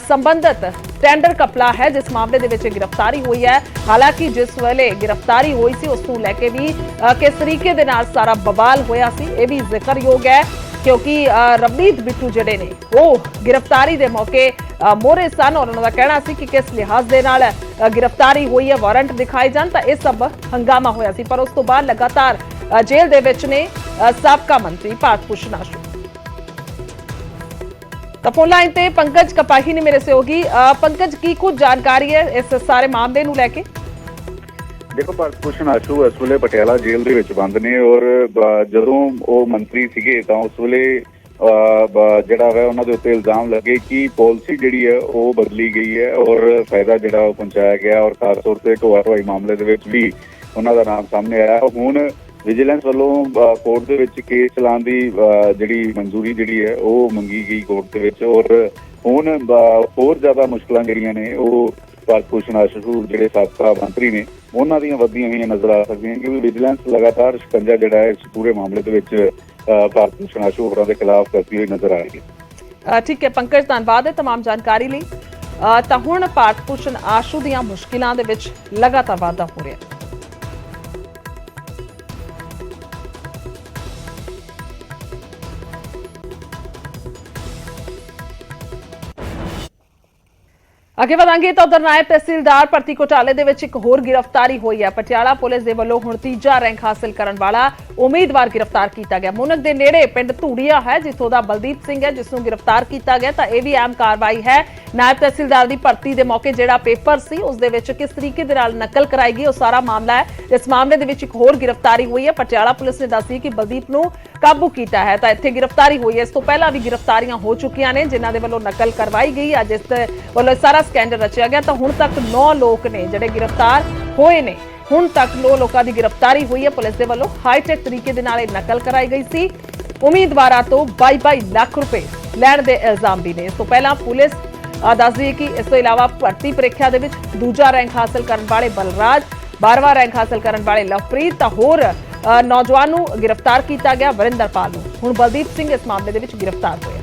ਸੰਬੰਧਿਤ ਟੈਂਡਰ ਕਪਲਾ ਹੈ ਜਿਸ ਮਾਮਲੇ ਦੇ ਵਿੱਚ ਗ੍ਰਿਫਤਾਰੀ ਹੋਈ ਹੈ। ਹਾਲਾਂਕਿ ਜਿਸ ਵੇਲੇ ਗ੍ਰਿਫਤਾਰੀ ਹੋਈ ਸੀ ਉਸ ਨੂੰ ਲੈ ਕੇ ਵੀ ਕਿਸ ਤਰੀਕੇ ਦੇ ਨਾਲ ਸਾਰਾ ਬਵਾਲ ਹੋਇਆ ਸੀ, ਇਹ ਵੀ ਜ਼ਿਕਰਯੋਗ ਹੈ, ਕਿਉਂਕਿ ਰਵਨੀਤ ਬਿੱਟੂ ਜਿਹੜੇ ਨੇ ਉਹ ਗ੍ਰਿਫਤਾਰੀ ਦੇ ਮੌਕੇ ਮੋਹਰੇ ਸਨ ਔਰ ਉਹਨਾਂ ਦਾ ਕਹਿਣਾ ਸੀ ਕਿ ਕਿਸ ਲਿਹਾਜ਼ ਦੇ ਨਾਲ ਗ੍ਰਿਫਤਾਰੀ ਹੋਈ ਹੈ, ਵਾਰੰਟ ਦਿਖਾਏ ਜਾਣ, ਤਾਂ ਇਹ ਸਭ ਹੰਗਾਮਾ ਹੋਇਆ ਸੀ। ਪਰ ਉਸ ਤੋਂ ਬਾਅਦ ਲਗਾਤਾਰ ਜੇਲ੍ਹ ਦੇ ਵਿੱਚ ਨੇ ਸਾਬਕਾ ਮੰਤਰੀ ਭਾਰਤ ਭੂਸ਼ਣ ਆਸ਼ੂ। ਤਾਂ ਫੋਨ ਲਾਈਨ ਤੇ ਪੰਕਜ ਕਪਾਹੀ ਨੇ ਮੇਰੇ ਸਹਿਯੋਗੀ। ਪੰਕਜ, ਕੀ ਕੁਝ ਜਾਣਕਾਰੀ ਹੈ ਇਸ ਸਾਰੇ ਮਾਮਲੇ ਨੂੰ ਲੈ ਕੇ? ਦੇਖੋ, ਭਾਰਤ ਭੂਸ਼ਣ ਆਸ਼ੂ ਇਸ ਵੇਲੇ ਪਟਿਆਲਾ ਜੇਲ੍ਹ ਦੇ ਵਿੱਚ ਬੰਦ ਨੇ ਔਰ ਜਦੋਂ ਉਹ ਮੰਤਰੀ ਸੀਗੇ ਤਾਂ ਉਸ ਵੇਲੇ ਜਿਹੜਾ ਹੈ ਉਹਨਾਂ ਦੇ ਉੱਤੇ ਇਲਜ਼ਾਮ ਲੱਗੇ ਕਿ ਪਾਲਿਸੀ ਜਿਹੜੀ ਹੈ ਉਹ ਬਦਲੀ ਗਈ ਹੈ ਔਰ ਫਾਇਦਾ ਜਿਹੜਾ ਉਹ ਪਹੁੰਚਾਇਆ ਗਿਆ ਔਰ ਖਾਸ ਤੌਰ ਤੇ ਢੋਆ ਢੁਆਈ ਮਾਮਲੇ ਦੇ ਵਿੱਚ ਵੀ ਉਹਨਾਂ ਦਾ ਨਾਮ ਸਾਹਮਣੇ ਆਇਆ। ਹੁਣ ਵਿਜੀਲੈਂਸ ਵੱਲੋਂ ਕੋਰਟ ਦੇ ਵਿੱਚ ਕੇਸ ਚਲਾਉਣ ਦੀ ਜਿਹੜੀ ਮਨਜ਼ੂਰੀ ਜਿਹੜੀ ਹੈ ਉਹ ਮੰਗੀ ਗਈ ਕੋਰਟ ਦੇ ਵਿੱਚ ਔਰ ਹੁਣ ਹੋਰ ਜ਼ਿਆਦਾ ਮੁਸ਼ਕਲਾਂ ਜਿਹੜੀਆਂ ਨੇ ਉਹ ਭਾਰਤ ਭੂਸ਼ਣ ਆਸ਼ੂ ਜਿਹੜੇ ਸਾਬਕਾ ਮੰਤਰੀ ਨੇ ਉਹਨਾਂ ਦੀਆਂ ਵੱਧਦੀਆਂ ਹੋਈਆਂ ਨਜ਼ਰ ਆ ਸਕਦੀਆਂ, ਕਿਉਂਕਿ ਵਿਜੀਲੈਂਸ ਲਗਾਤਾਰ ਸ਼ਿਕੰਜਾ ਜਿਹੜਾ ਹੈ ਇਸ ਪੂਰੇ ਮਾਮਲੇ ਦੇ ਵਿੱਚ ਭਾਰਤ ਭੂਸ਼ਣ ਆਸ਼ੂ ਹੋਰਾਂ ਦੇ ਖਿਲਾਫ ਕਰਦੀ ਹੋਈ ਨਜ਼ਰ ਆ ਰਹੀ ਹੈ। ਠੀਕ ਹੈ ਪੰਕਜ, ਧੰਨਵਾਦ ਹੈ ਤਮਾਮ ਜਾਣਕਾਰੀ ਲਈ। ਤਾਂ ਹੁਣ ਭਾਰਤ ਭੂਸ਼ਣ ਆਸ਼ੂ ਦੀਆਂ ਮੁਸ਼ਕਿਲਾਂ ਦੇ ਵਿੱਚ ਲਗਾਤਾਰ ਵਾਧਾ ਹੋ ਰਿਹਾ ਹੈ। ਅੱਗੇ ਵਧਾਂਗੇ ਤਾਂ ਉਧਰ ਨਾਇਬ ਤਹਿਸੀਲਦਾਰ ਭਰਤੀ ਘੁਟਾਲੇ ਦੇ ਵਿੱਚ ਇੱਕ ਹੋਰ ਗ੍ਰਿਫਤਾਰੀ ਹੋਈ ਹੈ। ਪਟਿਆਲਾ ਪੁਲਿਸ ਦੇ ਵੱਲੋਂ ਹੁਣ ਤੀਜਾ ਰੈਂਕ ਹਾਸਲ ਕਰਨ ਵਾਲਾ ਉਮੀਦਵਾਰ ਗ੍ਰਿਫਤਾਰ ਕੀਤਾ ਗਿਆ। ਮੁਨਕ ਦੇ ਨੇੜੇ ਪਿੰਡ ਧੂੜੀਆ ਹੈ ਜਿੱਥੋਂ ਦਾ ਬਲਦੀਪ ਸਿੰਘ ਹੈ ਜਿਸ ਨੂੰ ਗ੍ਰਿਫਤਾਰ ਕੀਤਾ ਗਿਆ। ਤਾਂ ਇਹ ਵੀ ਅਹਿਮ ਕਾਰਵਾਈ ਹੈ। ਨਾਇਬ ਤਹਿਸੀਲਦਾਰ ਦੀ ਭਰਤੀ ਦੇ ਮੌਕੇ ਜਿਹੜਾ ਪੇਪਰ ਸੀ ਉਸ ਦੇ ਵਿੱਚ ਕਿਸ ਤਰੀਕੇ ਦੇ ਨਾਲ ਨਕਲ ਕਰਾਈ ਗਈ ਉਹ ਸਾਰਾ ਮਾਮਲਾ ਹੈ। ਇਸ ਮਾਮਲੇ ਦੇ ਵਿੱਚ ਇੱਕ ਹੋਰ ਗ੍ਰਿਫਤਾਰੀ ਹੋਈ ਹੈ। ਪਟਿਆਲਾ ਪੁਲਿਸ ਨੇ ਦੱਸੀ ਕਿ ਬਲਦੀਪ ਨੂੰ ਕਾਬੂ ਕੀਤਾ ਹੈ ਤਾਂ ਇੱਥੇ ਗ੍ਰਿਫਤਾਰੀ ਹੋਈ ਹੈ। ਇਸ ਤੋਂ ਪਹਿਲਾਂ ਵੀ ਗ੍ਰਿਫਤਾਰੀਆਂ ਹੋ ਚੁੱਕੀਆਂ ਨੇ ਜਿਨ੍ਹਾਂ ਦੇ ਵੱਲੋਂ ਨਕਲ ਕਰਵਾਈ ਗਈ। ਅੱਜ ਇਸ ਵੱਲੋਂ ਸਾਰਾ ਸਕੈਂਡਲ ਰਚਿਆ ਗਿਆ ਤਾਂ ਹੁਣ ਤੱਕ 9 ਲੋਕ ਨੇ ਜਿਹੜੇ ਗ੍ਰਿਫਤਾਰ ਹੋਏ ਨੇ। ਹੁਣ ਤੱਕ 9 ਲੋਕਾਂ ਦੀ ਗ੍ਰਿਫਤਾਰੀ ਹੋਈ ਹੈ। ਪੁਲਿਸ ਦੇ ਵੱਲੋਂ ਹਾਈਟੈਕ ਤਰੀਕੇ ਦੇ ਨਾਲ ਇਹ ਨਕਲ ਕਰਾਈ ਗਈ ਸੀ। ਉਮੀਦਵਾਰਾਂ ਤੋਂ 22 ਲੱਖ ਰੁਪਏ ਲੈਣ ਦੇ ਇਲਜ਼ਾਮ ਵੀ ਨੇ। ਇਸ ਤੋਂ ਪਹਿਲਾਂ ਪੁਲਿਸ ਦੱਸਦੀ ਹੈ ਕਿ ਇਸ ਤੋਂ ਇਲਾਵਾ ਭਰਤੀ ਪ੍ਰੀਖਿਆ ਦੇ ਵਿੱਚ ਦੂਜਾ ਰੈਂਕ ਹਾਸਲ ਕਰਨ ਵਾਲੇ ਬਲਰਾਜ, 12ਵਾਂ ਰੈਂਕ ਹਾਸਲ ਕਰਨ ਵਾਲੇ ਲਵਪ੍ਰੀਤ ਤਾਂ ਹੋਰ ਨੌਜਵਾਨ ਨੂੰ ਗ੍ਰਿਫਤਾਰ ਕੀਤਾ ਗਿਆ ਵਰਿੰਦਰਪਾਲ ਨੂੰ। ਹੁਣ ਬਲਦੀਪ ਸਿੰਘ ਇਸ ਮਾਮਲੇ ਦੇ ਵਿੱਚ ਗ੍ਰਿਫਤਾਰ ਹੋਇਆ।